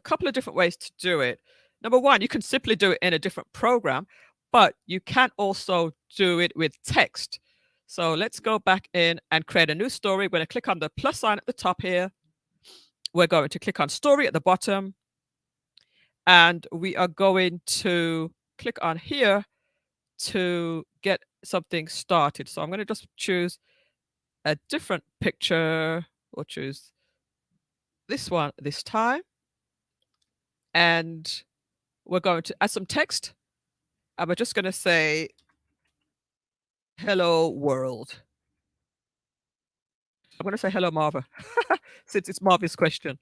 couple of different ways to do it. Number one, you can simply do it in a different program, but you can also do it with text. So let's go back in and create a new story. We're going to click on the plus sign at the top here. We're going to click on story at the bottom. And we are going to click on here to get something started. So I'm going to just choose a different picture. We'll choose this one this time. And we're going to add some text. And we're just going to say, hello world. I'm going to say hello Marva, since it's Marva's question.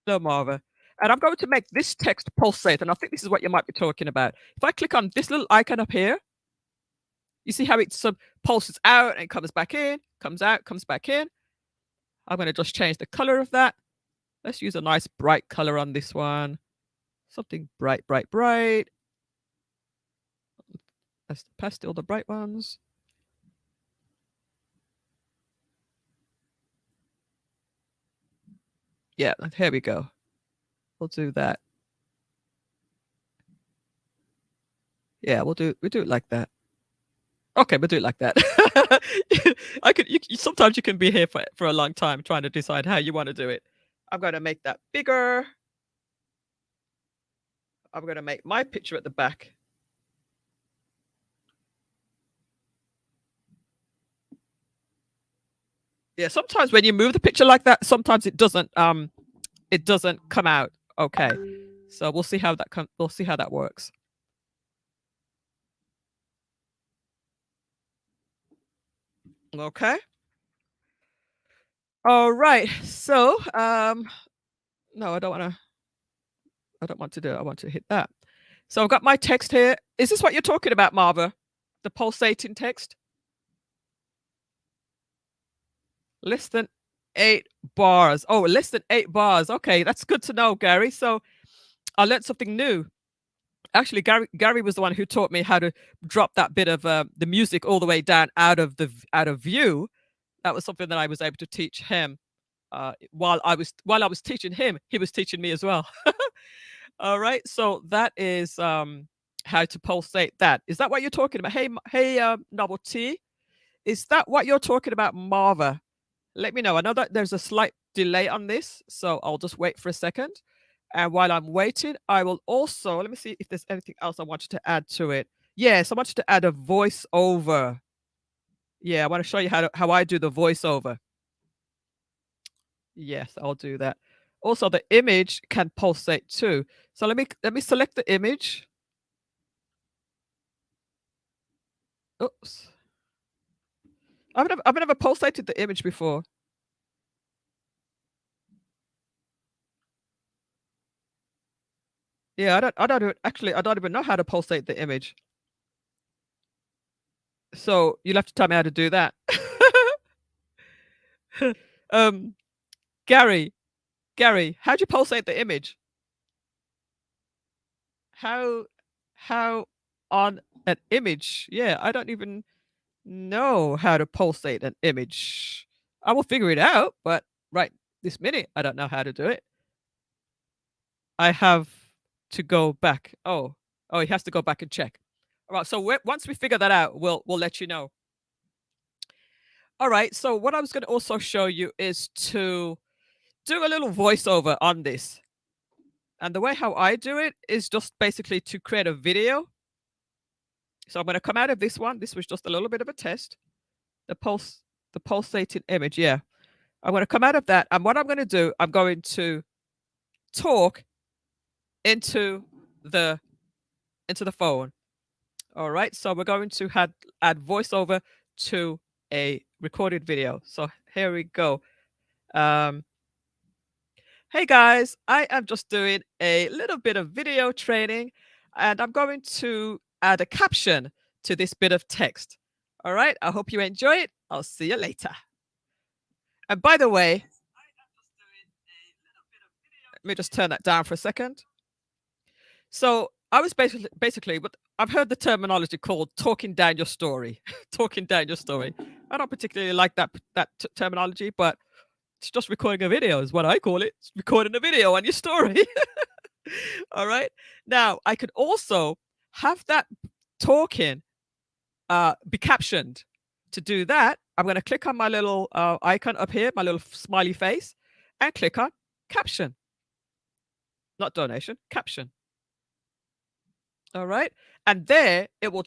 Hello Marva. And I'm going to make this text pulsate. And I think this is what you might be talking about. If I click on this little icon up here, you see how it pulses out and comes back in, comes out, comes back in. I'm going to just change the color of that. Let's use a nice bright color on this one. Something bright, bright, bright. Let's pastel the bright ones. Yeah, here we go. We'll do that. Yeah, we do it like that. Okay, we'll do it like that. Sometimes you can be here for a long time trying to decide how you want to do it. I'm going to make that bigger. I'm going to make my picture at the back. Yeah, sometimes when you move the picture like that, sometimes it doesn't come out okay. So we'll see how that works. Okay. All right. So no, I don't want to do it. I want to hit that. So I've got my text here. Is this what you're talking about, Marva? The pulsating text? Less than 8 bars. Oh, less than 8 bars. Okay, that's good to know, Gary. So I learned something new. Actually, Gary was the one who taught me how to drop that bit of the music all the way down out of view. That was something that I was able to teach him. While I was teaching him, he was teaching me as well. All right, so that is how to pulsate that. Is that what you're talking about? Hey, Novel T, is that what you're talking about, Marva? Let me know. I know that there's a slight delay on this, so I'll just wait for a second. And while I'm waiting, I will also, let me see if there's anything else I wanted to add to it. Yes, I wanted to add a voiceover. Yeah, I want to show you how I do the voiceover. Yes, I'll do that. Also, the image can pulsate too. So let me select the image. Oops. I've never pulsated the image before. Yeah, I don't even know how to pulsate the image. So you'll have to tell me how to do that. um, Gary, how'd you pulsate the image? How on an image. Yeah, I don't even know how to pulsate an image. I will figure it out, but right this minute, I don't know how to do it. I have to go back. Oh, he has to go back and check. All right. So once we figure that out, we'll let you know. All right. So what I was going to also show you is to do a little voiceover on this. And the way how I do it is just basically to create a video. So I'm going to come out of this one. This was just a little bit of a test. The pulsating image. Yeah. I'm going to come out of that. And what I'm going to do, I'm going to talk into the phone. All right. So we're going to add voiceover to a recorded video. So here we go. Hey guys, I am just doing a little bit of video training and I'm going to add a caption to this bit of text. All right. I hope you enjoy it. I'll see you later. And by the way, let me just turn that down for a second. So I was basically, but I've heard the terminology called talking down your story. Talking down your story. I don't particularly like that terminology, but it's just recording a video is what I call it. It's recording a video on your story. All right. Now I could also have that talking be captioned. To do that, I'm going to click on my little icon up here, my little smiley face, and click on caption. Not donation, caption. All right. And there it will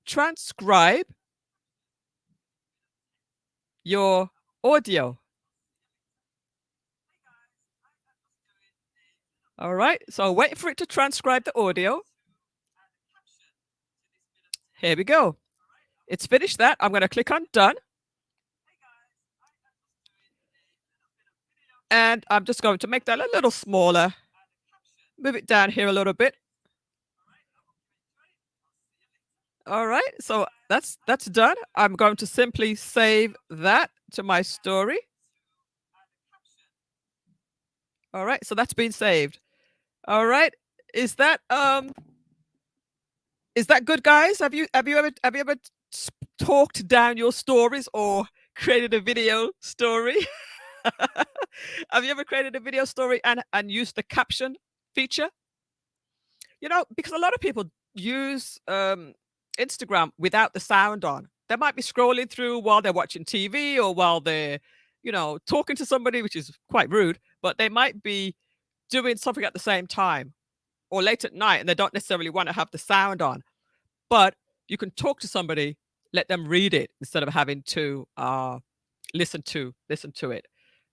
transcribe your audio. All right. So wait for it to transcribe the audio. Here we go. It's finished that. I'm going to click on done. And I'm just going to make that a little smaller. Move it down here a little bit. All right. So that's done. I'm going to simply save that to my story. All right. So that's been saved. All right. Is that good, guys? Have you ever talked down your stories or created a video story? Have you ever created a video story and used the caption feature? You know, because a lot of people use Instagram without the sound on. They might be scrolling through while they're watching TV or while they're, talking to somebody, which is quite rude, but they might be doing something at the same time or late at night and they don't necessarily want to have the sound on. But you can talk to somebody, let them read it instead of having to listen to it.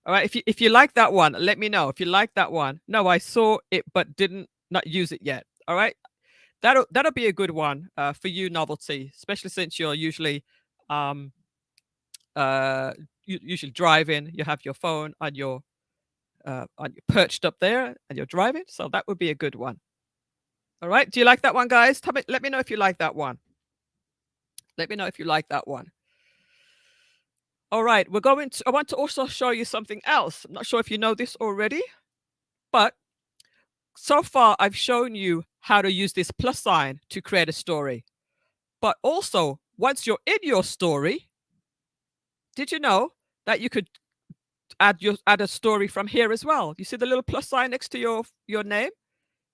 All right. If you like that one, let me know. If you like that one. No, I saw it but didn't not use it yet. All right. That'll be a good one for you, Novelty, especially since you're usually usually driving. You have your phone on your perched up there and you're driving. So that would be a good one. All right. Do you like that one, guys? Let me know if you like that one. Let me know if you like that one. All right. I want to also show you something else. I'm not sure if you know this already, but so far I've shown you how to use this plus sign to create a story. But also, once you're in your story, did you know that you could add a story from here as well? You see the little plus sign next to your name?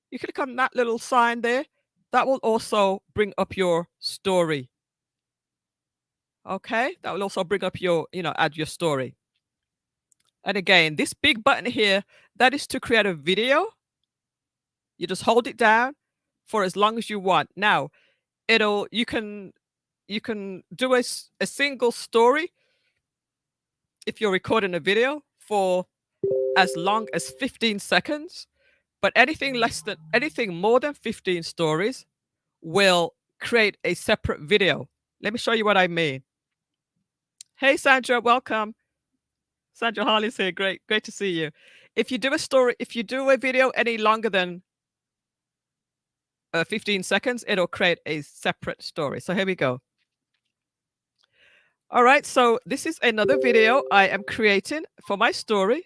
You click on that little sign there. That will also bring up your story. Okay, that will also bring up add your story. And again, this big button here, that is to create a video. You just hold it down for as long as you want. Now, you can do a single story if you're recording a video for as long as 15 seconds. But anything more than 15 stories will create a separate video. Let me show you what I mean. Hey, Sandra, welcome. Sandra Harley's here. Great to see you. If you do a video any longer than 15 seconds, it'll create a separate story. So here we go. All right, so this is another video I am creating for my story.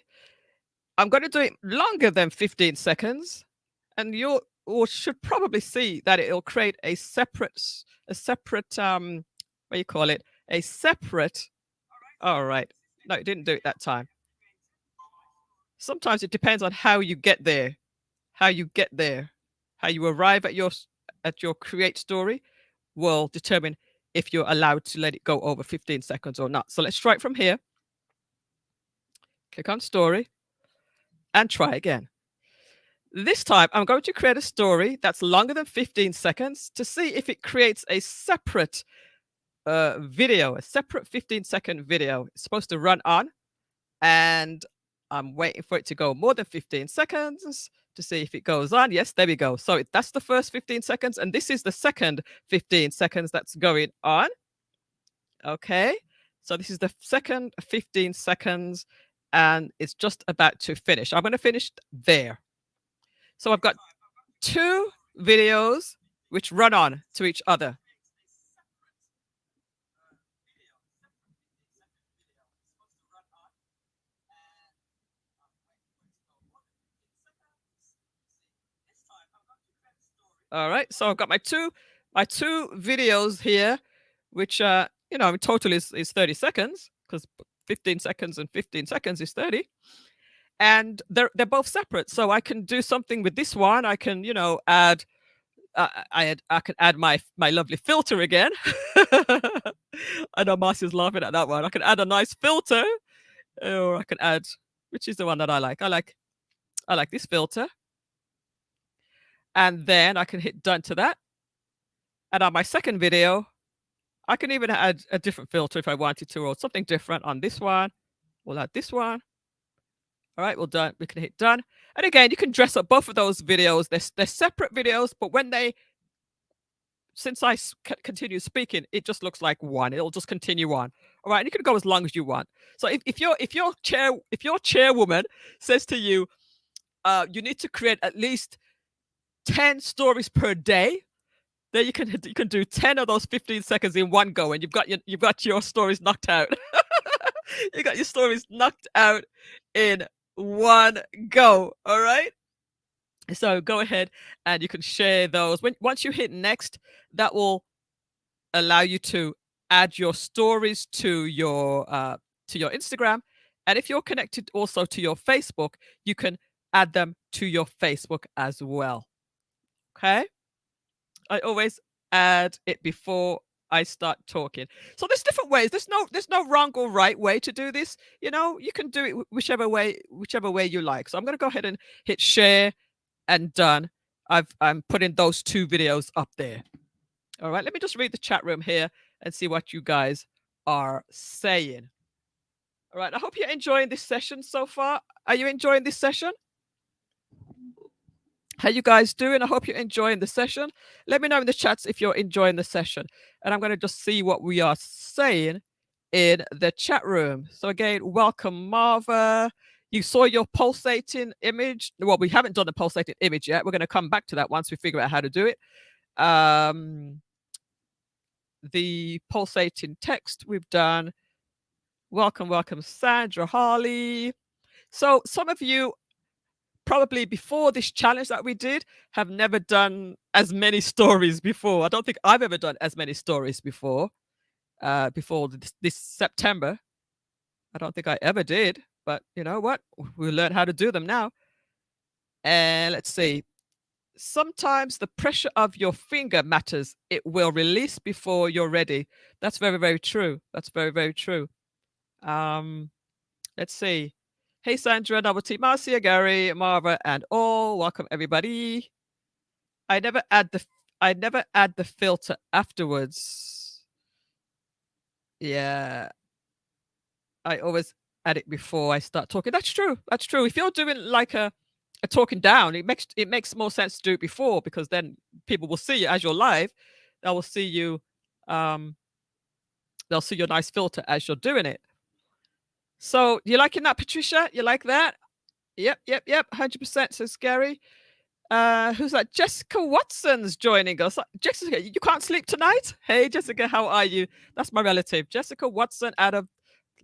I'm going to do it longer than 15 seconds. And or should probably see that it'll create a separate what do you call it? A separate. All right. No, it didn't do it that time. Sometimes it depends on how you get there, how you get there, how you arrive at your create story will determine if you're allowed to let it go over 15 seconds or not. So let's try it from here. Click on story and try again. This time I'm going to create a story that's longer than 15 seconds to see if it creates a separate video, a separate 15-second video. It's supposed to run on, and I'm waiting for it to go more than 15 seconds to see if it goes on. Yes, there we go. So that's the first 15 seconds, and this is the second 15 seconds that's going on. Okay, so this is the second 15 seconds, and it's just about to finish. I'm going to finish there. So I've got two videos which run on to each other. All right, so I've got my two videos here, which in total is 30 seconds, because 15 seconds and 15 seconds is 30. And they're both separate. So I can do something with this one. I can, add I can add my lovely filter again. I know Marcy's laughing at that one. I can add a nice filter, or I can add, which is the one that I like. I like this filter. And then I can hit done to that. And on my second video, I can even add a different filter if I wanted to, or something different on this one. We'll add this one. All right, well done. We can hit done. And again, you can dress up both of those videos. They're separate videos, but since I continue speaking, it just looks like one. It'll just continue on. All right, and you can go as long as you want. So if your chairwoman says to you, you need to create at least 10 stories per day, then you can do 10 of those 15 seconds in one go, and you've got your stories knocked out. You got your stories knocked out in one go. All right. So go ahead and you can share those. Once you hit next, that will allow you to add your stories to your Instagram. And if you're connected also to your Facebook, you can add them to your Facebook as well. Okay. I always add it before I start talking. So there's different ways. There's no wrong or right way to do this. You can do it whichever way you like. So I'm going to go ahead and hit share and done. I'm putting those two videos up there. All right, let me just read the chat room here and see what you guys are saying. All right, I hope you're enjoying this session so far. Are you enjoying this session? How you guys doing? I hope you're enjoying the session. Let me know in the chats if you're enjoying the session. And I'm going to just see what we are saying in the chat room. So again, welcome, Marva. You saw your pulsating image. Well, we haven't done the pulsating image yet. We're going to come back to that once we figure out how to do it. The pulsating text we've done. Welcome, Sandra Harley. So some of you probably before this challenge that we did have never done as many stories before. I don't think I've ever done as many stories before this September. I don't think I ever did, but you know what? We'll learn how to do them now. And let's see. Sometimes the pressure of your finger matters. It will release before you're ready. That's very, very true. That's very, very true. Let's see. Hey, Sandra, Double T, Marcia, Gary, Marva, and all. Welcome, everybody. I never add the filter afterwards. Yeah. I always add it before I start talking. That's true. That's true. If you're doing like a talking down, it makes more sense to do it before, because then people will see you as you're live. They will see you. They'll see your nice filter as you're doing it. So you liking that, Patricia? You like that? Yep. 100%, says Gary. Who's that? Jessica Watson's joining us. Jessica, you can't sleep tonight? Hey, Jessica, how are you? That's my relative, Jessica Watson, out of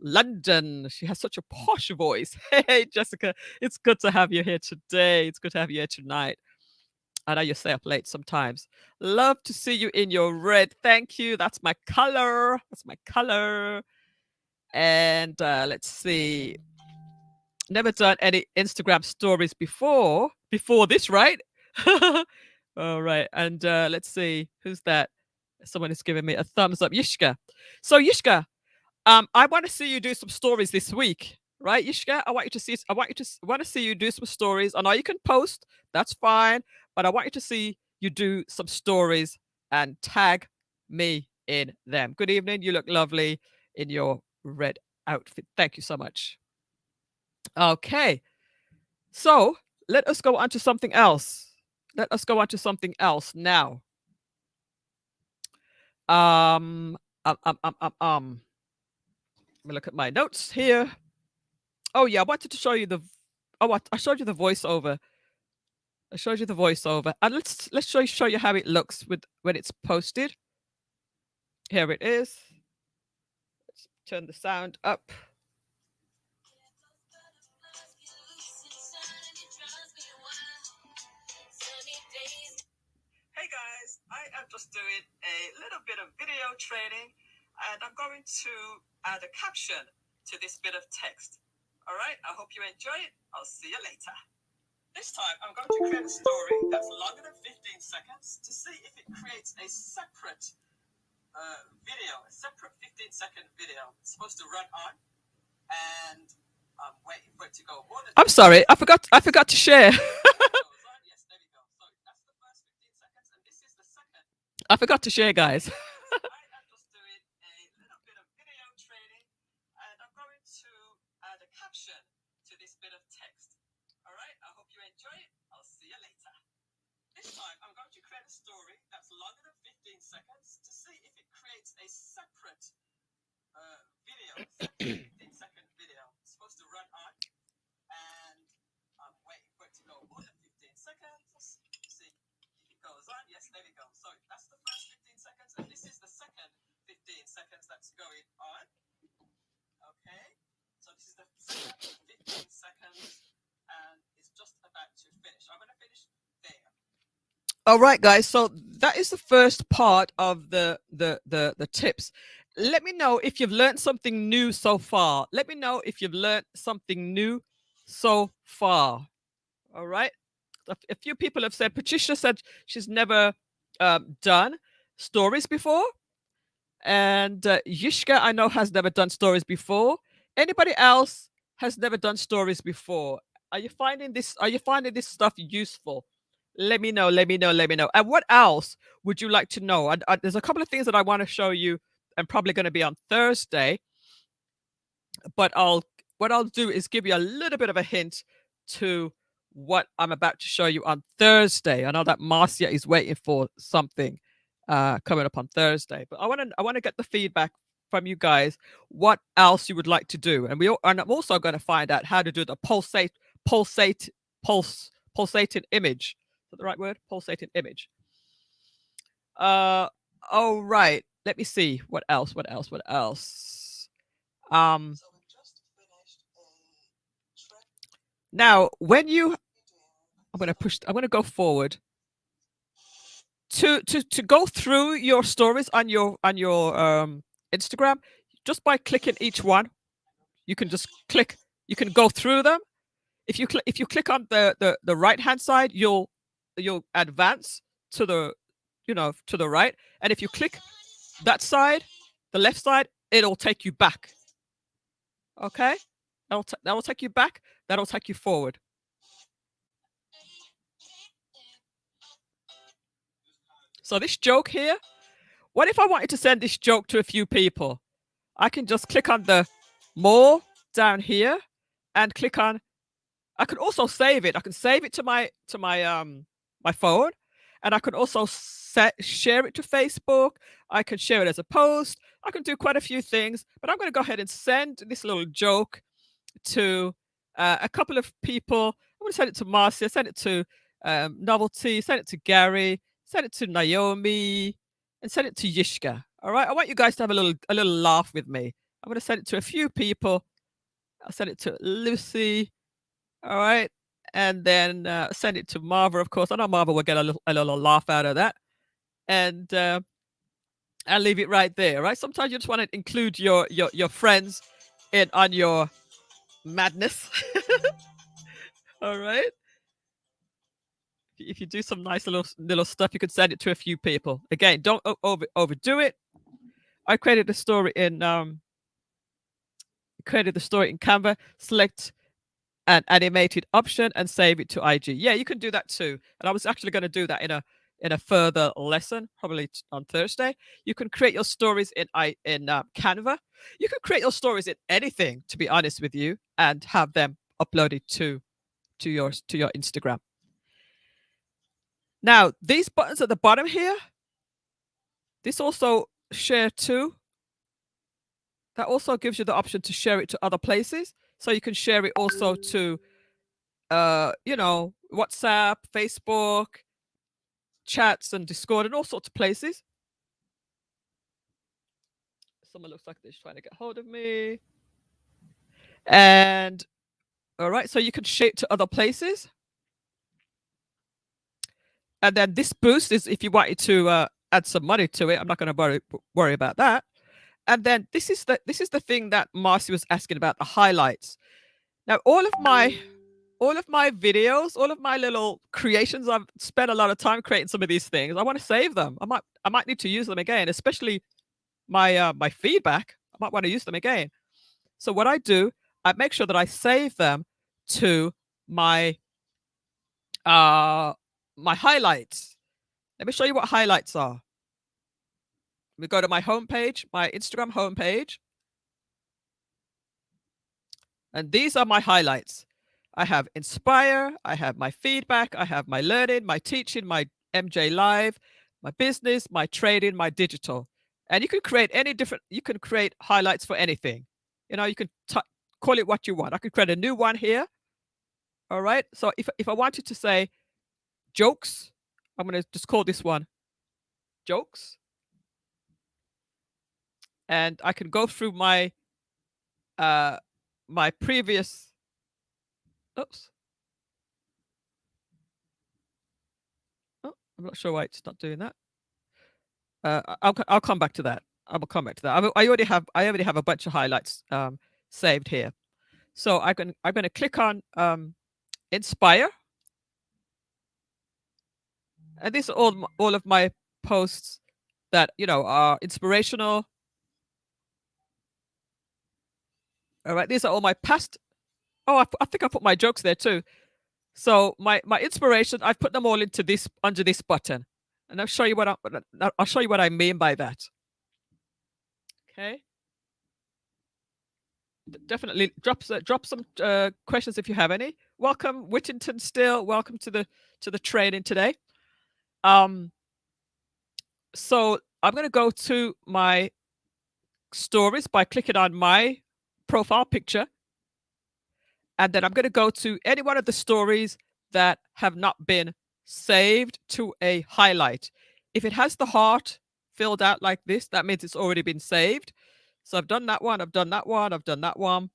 London. She has such a posh voice. Hey, Jessica, it's good to have you here today. It's good to have you here tonight. I know you stay up late sometimes. Love to see you in your red. Thank you. That's my color. That's my color. And let's see. Never done any Instagram stories before this, right? All right. And let's see. Who's that? Someone is giving me a thumbs up. Yishka. So Yishka, I want to see you do some stories this week, right, Yishka? I want you to see. I want to see you do some stories. I know you can post. That's fine, but I want you to see you do some stories and tag me in them. Good evening. You look lovely in your red outfit. Thank you so much. Okay, so let us go on to something else. Let us go on to something else now. Um, um, um, um, um, um. Let me look at my notes here. Oh yeah, I wanted to show you the. Oh, I showed you the voiceover. I showed you the voiceover, and let's show you how it looks with when it's posted. Here it is. Let's turn the sound up. Hey guys, I am just doing a little bit of video training, and I'm going to add a caption to this bit of text. All right, I hope you enjoy it. I'll see you later. This time, I'm going to create a story that's longer than 15 seconds to see if it creates a separate video, a separate 15-second video. It's supposed to run on, and I'm waiting for it to go more than. I'm sorry, I forgot to share. Yes, there we go. So that's the first 15 seconds, and this is the second. I forgot to share, guys. I am just doing a little bit of video training, and I'm going to add a caption to this bit of text. All right, I hope you enjoy it. I'll see you later. This time, I'm going to create a story that's longer than 15 seconds to see if it creates a separate video, a separate 15-second video. It's supposed to run on, and I'm waiting for it to go more than 15 seconds. See if it goes on. Yes, there we go. So that's the first 15 seconds, and this is the second 15 seconds that's going on. Okay, so this is the second 15 seconds. And it's just about to finish. I'm going to finish there. All right, guys. So that is the first part of the tips. Let me know if you've learned something new so far. Let me know if you've learned something new so far. All right. A few people have said. Patricia said she's never done stories before, and Yishka I know has never done stories before. Anybody else has never done stories before? Are you finding this stuff useful? Let me know. And what else would you like to know? There's a couple of things that I want to show you. I'm probably going to be on Thursday, but what I'll do is give you a little bit of a hint to what I'm about to show you on Thursday. I know that Marcia is waiting for something coming up on Thursday, but I want to get the feedback from you guys. What else you would like to do? And I'm also going to find out how to do the pulsating image. Is that the right word? Pulsating image. Oh right. Let me see. What else? Now when you I'm gonna go forward. To go through your stories on your Instagram, just by clicking each one, you can just click. You can go through them. If you click on the right hand side, you'll advance to the to the right, and if you click that side, the left side, it'll take you back. Okay, that'll take you back. That'll take you forward. So this joke here, what if I wanted to send this joke to a few people? I can just click on the more down here and click on. I could also save it. I can save it to my my phone, and I can also share it to Facebook. I can share it as a post. I can do quite a few things, but I'm going to go ahead and send this little joke to a couple of people. I'm going to send it to Marcia, send it to Novelty, send it to Gary, send it to Naomi, and send it to Yishka. All right. I want you guys to have a little laugh with me. I'm going to send it to a few people. I'll send it to Lucy. All right. and then send it to Marva. Of course, I know Marva will get a little laugh out of that, and leave it right there. Right? Sometimes you just want to include your friends in on your madness. All right. If you do some nice little stuff, you could send it to a few people. Again, don't overdo it. I created the story in Canva. Select an animated option and save it to IG. Yeah, you can do that too. And I was actually going to do that in a further lesson, probably on Thursday. You can create your stories in Canva. You can create your stories in anything, to be honest with you, and have them uploaded to your Instagram. Now, these buttons at the bottom here, this also share to. That also gives you the option to share it to other places. So you can share it also to, WhatsApp, Facebook, chats, and Discord, and all sorts of places. Someone looks like they're trying to get hold of me. And all right, so you can share it to other places. And then this boost is if you wanted to add some money to it. I'm not going to worry about that. And then this is the thing that Marcy was asking about, the highlights. Now, all of my videos, all of my little creations, I've spent a lot of time creating some of these things. I want to save them. I might need to use them again, especially my my feedback. I might want to use them again. So what I do, I make sure that I save them to my my highlights. Let me show you what highlights are. We go to my homepage, my Instagram homepage. And these are my highlights. I have inspire, I have my feedback, I have my learning, my teaching, my MJ live, my business, my trading, my digital. And you can create you can create highlights for anything. You know, you can call it what you want. I could create a new one here. All right. So if I wanted to say jokes, I'm going to just call this one jokes. And I can go through my my previous, oops. Oh, I'm not sure why it's not doing that. I'll come back to that. I will come back to that. I already have a bunch of highlights saved here. So I'm going to click on inspire, and these are all of my posts that are inspirational. All right, these are all my past. Oh, I think I put my jokes there too. So my inspiration, I've put them all into this under this button, and I'll show you what I mean by that. Okay. Definitely drop some questions if you have any. Welcome, Whittington. Still welcome to the training today. So I'm going to go to my stories by clicking on my profile picture, and then I'm going to go to any one of the stories that have not been saved to a highlight. If it has the heart filled out like this, that means it's already been saved. So I've done that one, I've done that one, I've done that one.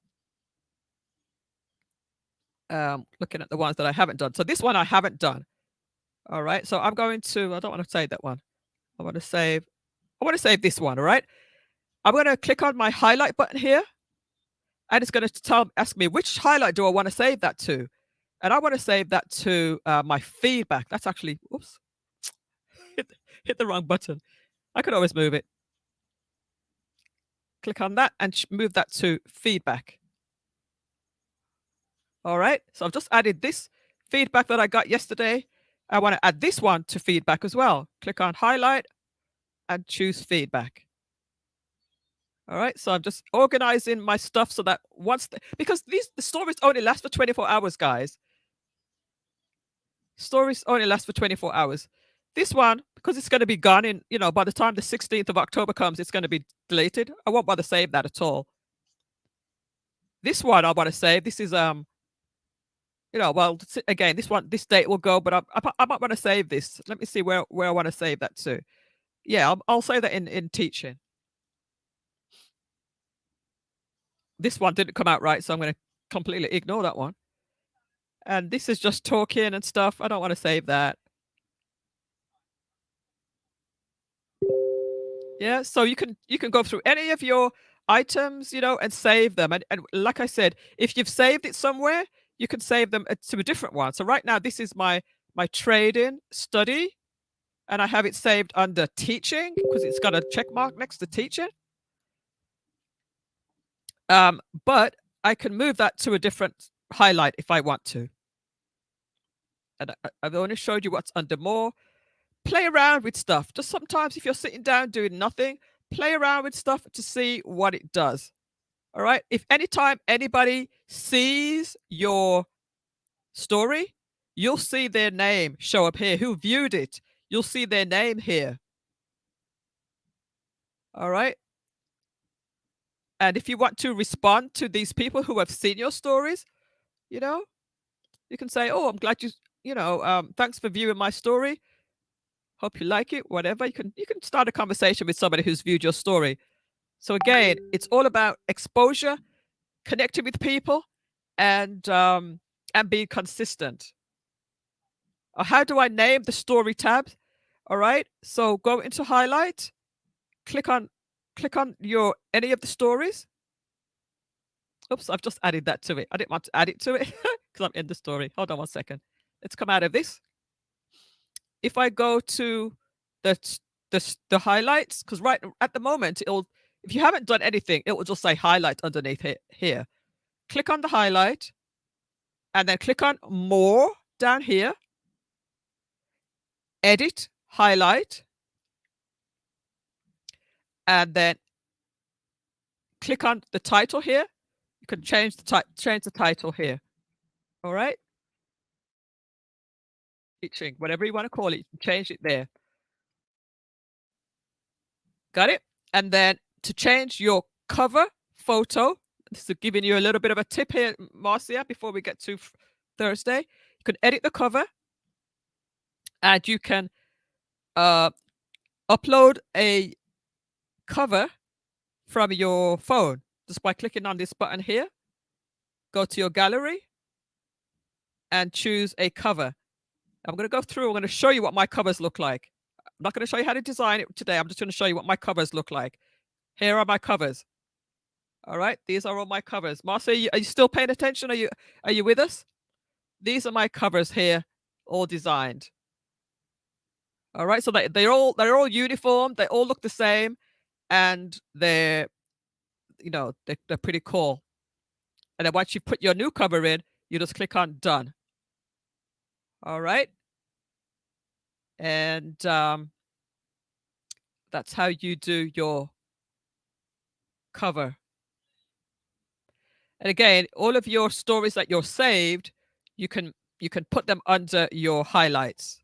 Looking at the ones that I haven't done. So this one I haven't done. All right. So I'm going to, I don't want to save that one. I want to save this one. All right. I'm going to click on my highlight button here, and it's going to ask me which highlight do I want to save that to. And I want to save that to my feedback. That's actually, oops, hit the wrong button. I could always move it. Click on that and move that to feedback. All right. So I've just added this feedback that I got yesterday. I want to add this one to feedback as well. Click on highlight and choose feedback. All right. So I'm just organizing my stuff so that because the stories only last for 24 hours, guys. Stories only last for 24 hours. This one, because it's going to be gone in, by the time the 16th of October comes, it's going to be deleted. I won't bother save that at all. This one I want to save. This is, well, again, this date will go, but I might want to save this. Let me see where I want to save that to. Yeah, I'll save that in teaching. This one didn't come out right, so I'm going to completely ignore that one. And this is just talking and stuff. I don't want to save that. Yeah, so you can go through any of your items, and save them. And like I said, if you've saved it somewhere, you can save them to a different one. So right now, this is my trading study, and I have it saved under teaching because it's got a check mark next to teaching. But I can move that to a different highlight if I want to. And I've only showed you what's under more. Play around with stuff. Just sometimes if you're sitting down doing nothing, play around with stuff to see what it does. All right. If anytime anybody sees your story, you'll see their name show up here. Who viewed it? You'll see their name here. All right. And if you want to respond to these people who have seen your stories, you can say, "Oh, I'm glad thanks for viewing my story. Hope you like it." Whatever. You can start a conversation with somebody who's viewed your story. So again, it's all about exposure, connecting with people, and being consistent. How do I name the story tab? All right. So go into highlight, click on your any of the stories. Oops, I've just added that to it. I didn't want to add it to it because I'm in the story. Hold on one second. Let's come out of this. If I go to the highlights, because right at the moment, if you haven't done anything, it will just say highlight underneath here. Click on the highlight and then click on more down here. Edit, highlight, and then click on the title here. You can change the title here. All right. Teaching, whatever you want to call it, you can change it there. Got it? And then to change your cover photo, this is giving you a little bit of a tip here, Marcia, before we get to Thursday. You can edit the cover and you can upload a cover from your phone just by clicking on this button here. Go to your gallery and choose a cover. I'm going to go through. I'm going to show you what my covers look like. I'm not going to show you how to design it today. I'm just going to show you what my covers look like. Here are my covers. All right, these are all my covers. Marcia, are you still paying attention? Are you with us? These are my covers here, all designed. All right, so they're all uniform. They all look the same, and they're pretty cool. And then once you put your new cover in, you just click on done. All right, and that's how you do your cover. And again, all of your stories that you're saved, you can put them under your highlights.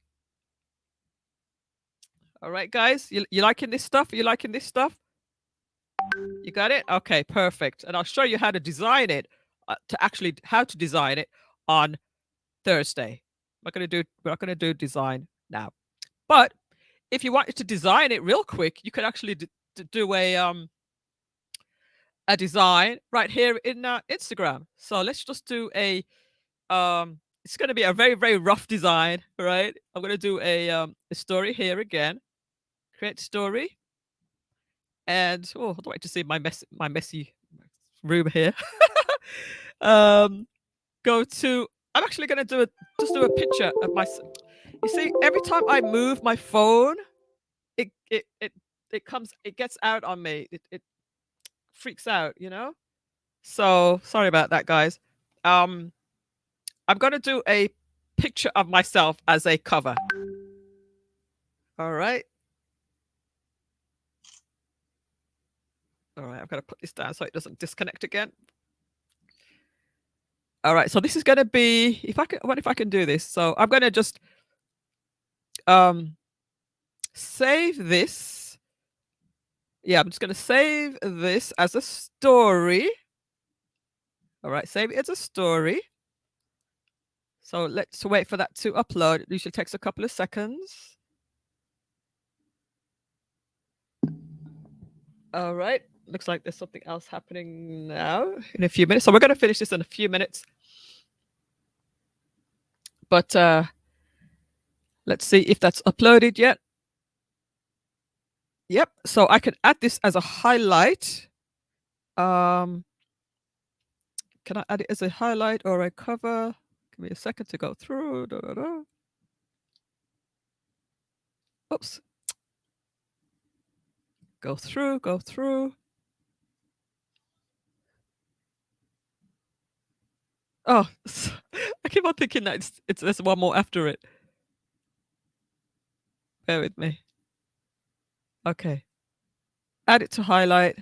All right, guys, you liking this stuff? You liking this stuff? You got it? Okay, perfect. And I'll show you how to design it, how to design it on Thursday. We're not gonna do design now, but if you wanted to design it real quick, you could actually do a design right here in Instagram. So let's just do a it's going to be a very, very rough design, right? I'm going to do a story here again. Create story. And I don't wait to see my messy room here. Go to I'm actually going to just do a picture of my. You see, every time I move my phone, it gets out on me. It freaks out, So sorry about that, guys. I'm going to do a picture of myself as a cover. All right. All right, I've got to put this down so it doesn't disconnect again. All right, so this is going to be, what if I can do this? So I'm going to just save this. Yeah, I'm just going to save this as a story. All right, save it as a story. So let's wait for that to upload. It usually takes a couple of seconds. All right, looks like there's something else happening now in a few minutes. So we're going to finish this in a few minutes. But let's see if that's uploaded yet. Yep. So I can add this as a highlight. Can I add it as a highlight or a cover? Give me a second to go through. Oops. Go through. Oh, I keep on thinking that there's one more after it. Bear with me. Okay. Add it to highlight.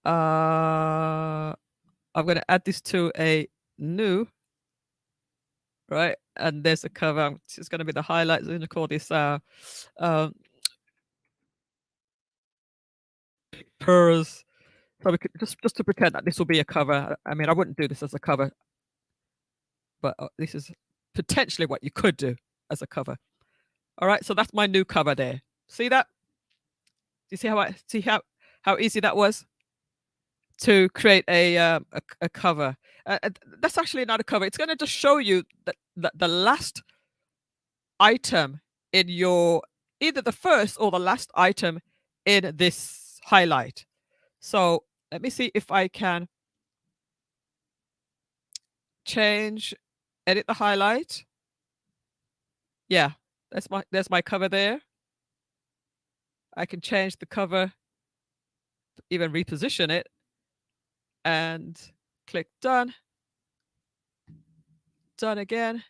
I'm going to add this to a new, right? And there's a cover. It's going to be the highlights. I'm going to call this pearls. So we could just to pretend that this will be a cover. I mean, I wouldn't do this as a cover, but this is potentially what you could do as a cover. All right, so that's my new cover there. See that? Do you see how easy that was to create a cover? That's actually not a cover. It's going to just show you that the last item in your either the first or the last item in this highlight. So let me see if I can edit the highlight. Yeah, there's my cover there. I can change the cover, even reposition it, and click done. Done again.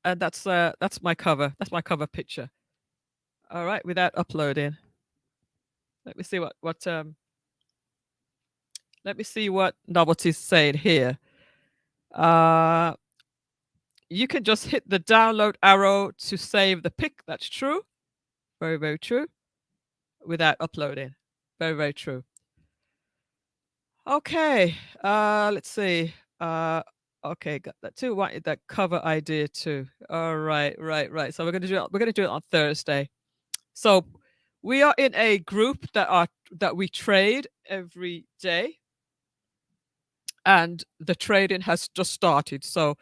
And that's my cover. That's my cover picture. All right, without uploading. Let me see what Novelty's saying here. You can just hit the download arrow to save the pic. That's true. Very, very true. Without uploading. Very, very true. Okay. Let's see. Okay, got that too. Wanted that cover idea too. All right, right. So we're gonna do it on Thursday. So we are in a group that we trade every day, and the trading has just started. So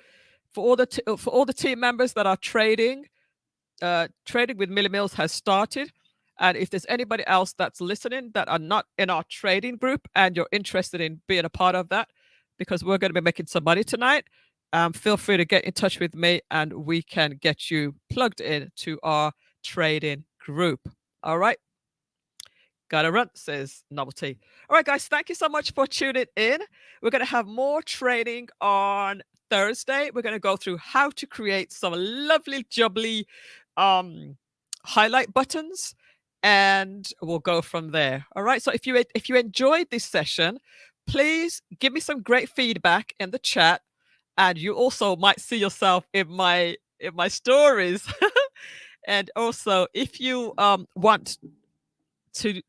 for all the team members that are trading with Millie Mills has started. And if there's anybody else that's listening that are not in our trading group and you're interested in being a part of that, because we're going to be making some money tonight, feel free to get in touch with me and we can get you plugged in to our trading group. All right. Gotta run, says Novelty. All right, guys, thank you so much for tuning in. We're going to have more training on Thursday. We're going to go through how to create some lovely, jubbly highlight buttons, and we'll go from there. All right. So if you enjoyed this session, please give me some great feedback in the chat, and you also might see yourself in my stories. And also, if you want to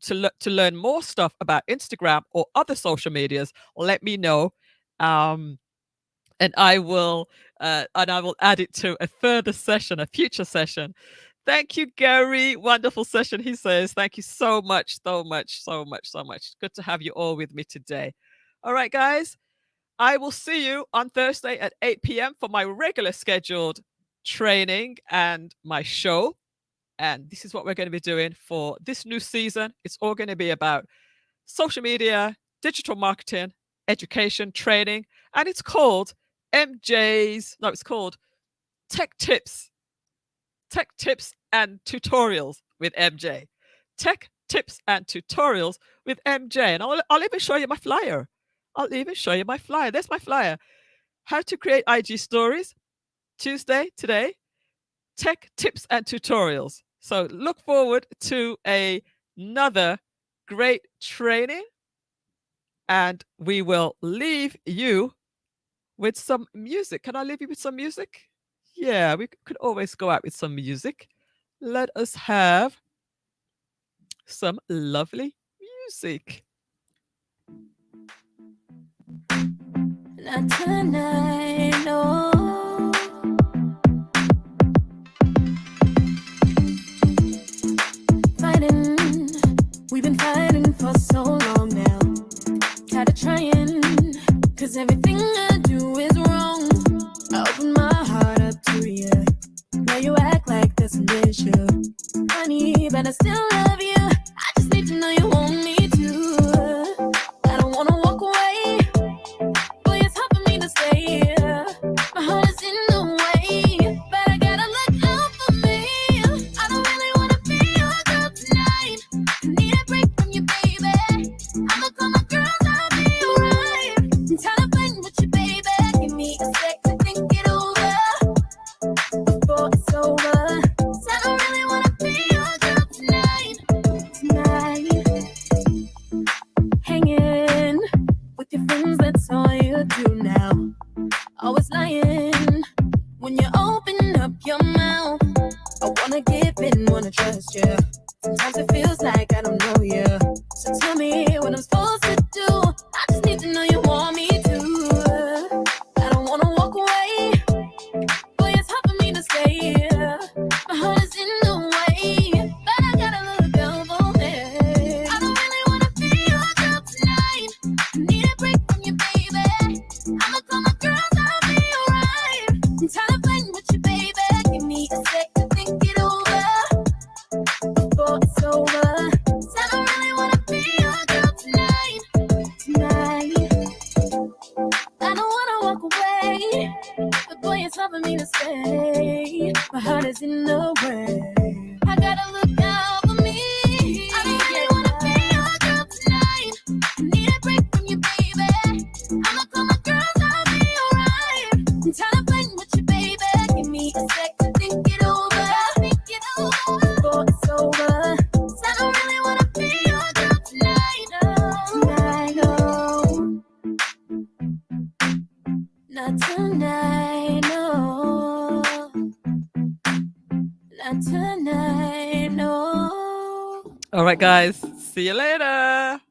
learn more stuff about Instagram or other social medias, let me know, and I will add it to a further session, a future session. Thank you, Gary. Wonderful session, he says. Thank you so much. Good to have you all with me today. All right, guys. I will see you on Thursday at 8 p.m. for my regular scheduled training and my show. And this is what we're going to be doing for this new season. It's all going to be about social media, digital marketing, education, training. And it's called it's called Tech Tips and Tutorials with MJ. Tech Tips and Tutorials with MJ. And I'll even show you my flyer. There's my flyer. How to create IG stories. Tuesday, today. Tech Tips and Tutorials. So look forward to another great training. And we will leave you with some music. Can I leave you with some music? Yeah, we could always go out with some music. Let us have some lovely music. Not tonight, no. Fighting, we've been fighting for so long now. Tired of trying, 'cause everything I do is wrong. I open my it's an issue. Honey, but I still love you. I just need to know you want me to. I don't wanna walk away. Boy, it's hard for me to stay. My heart is in the way, but I gotta look out for me. I don't really wanna be your girl tonight. I need a break from you, baby. I'ma call my girls, I'll be alright. I'm tired of fighting with you, baby. Give me a sec to think it over before it's over. 'Cause I don't really wanna be your girl tonight. Hanging with your friends, that's all you do now. Always lying when you open up your mouth. I wanna give in, wanna trust you. Sometimes it feels like I don't know you. So tell me what I'm supposed to do. I just need to know you want me to. I don't wanna walk away. Boy, it's hard for me to stay. My heart is in the way, but I gotta look out for me. I don't really wanna be your girl tonight. I need a break from you, baby. I'ma call my girls, I'll be alright. I'm tired of fighting with you, baby. Give me a sec to think it over before it's over. 'Cause I don't really wanna be your girl tonight. I don't wanna walk away, but boy, it's hard for me to stay. My heart is in the way. I gotta look out for me. I don't really wanna be your girl tonight. I need a break from you, baby. I'ma call my girls, I'll be alright. I'm tired of fighting with you, baby. Give me a sec to think it over before it's over. 'Cause I don't really wanna be your girl tonight. No. Not tonight, no. Not tonight, no. All right, guys. See you later.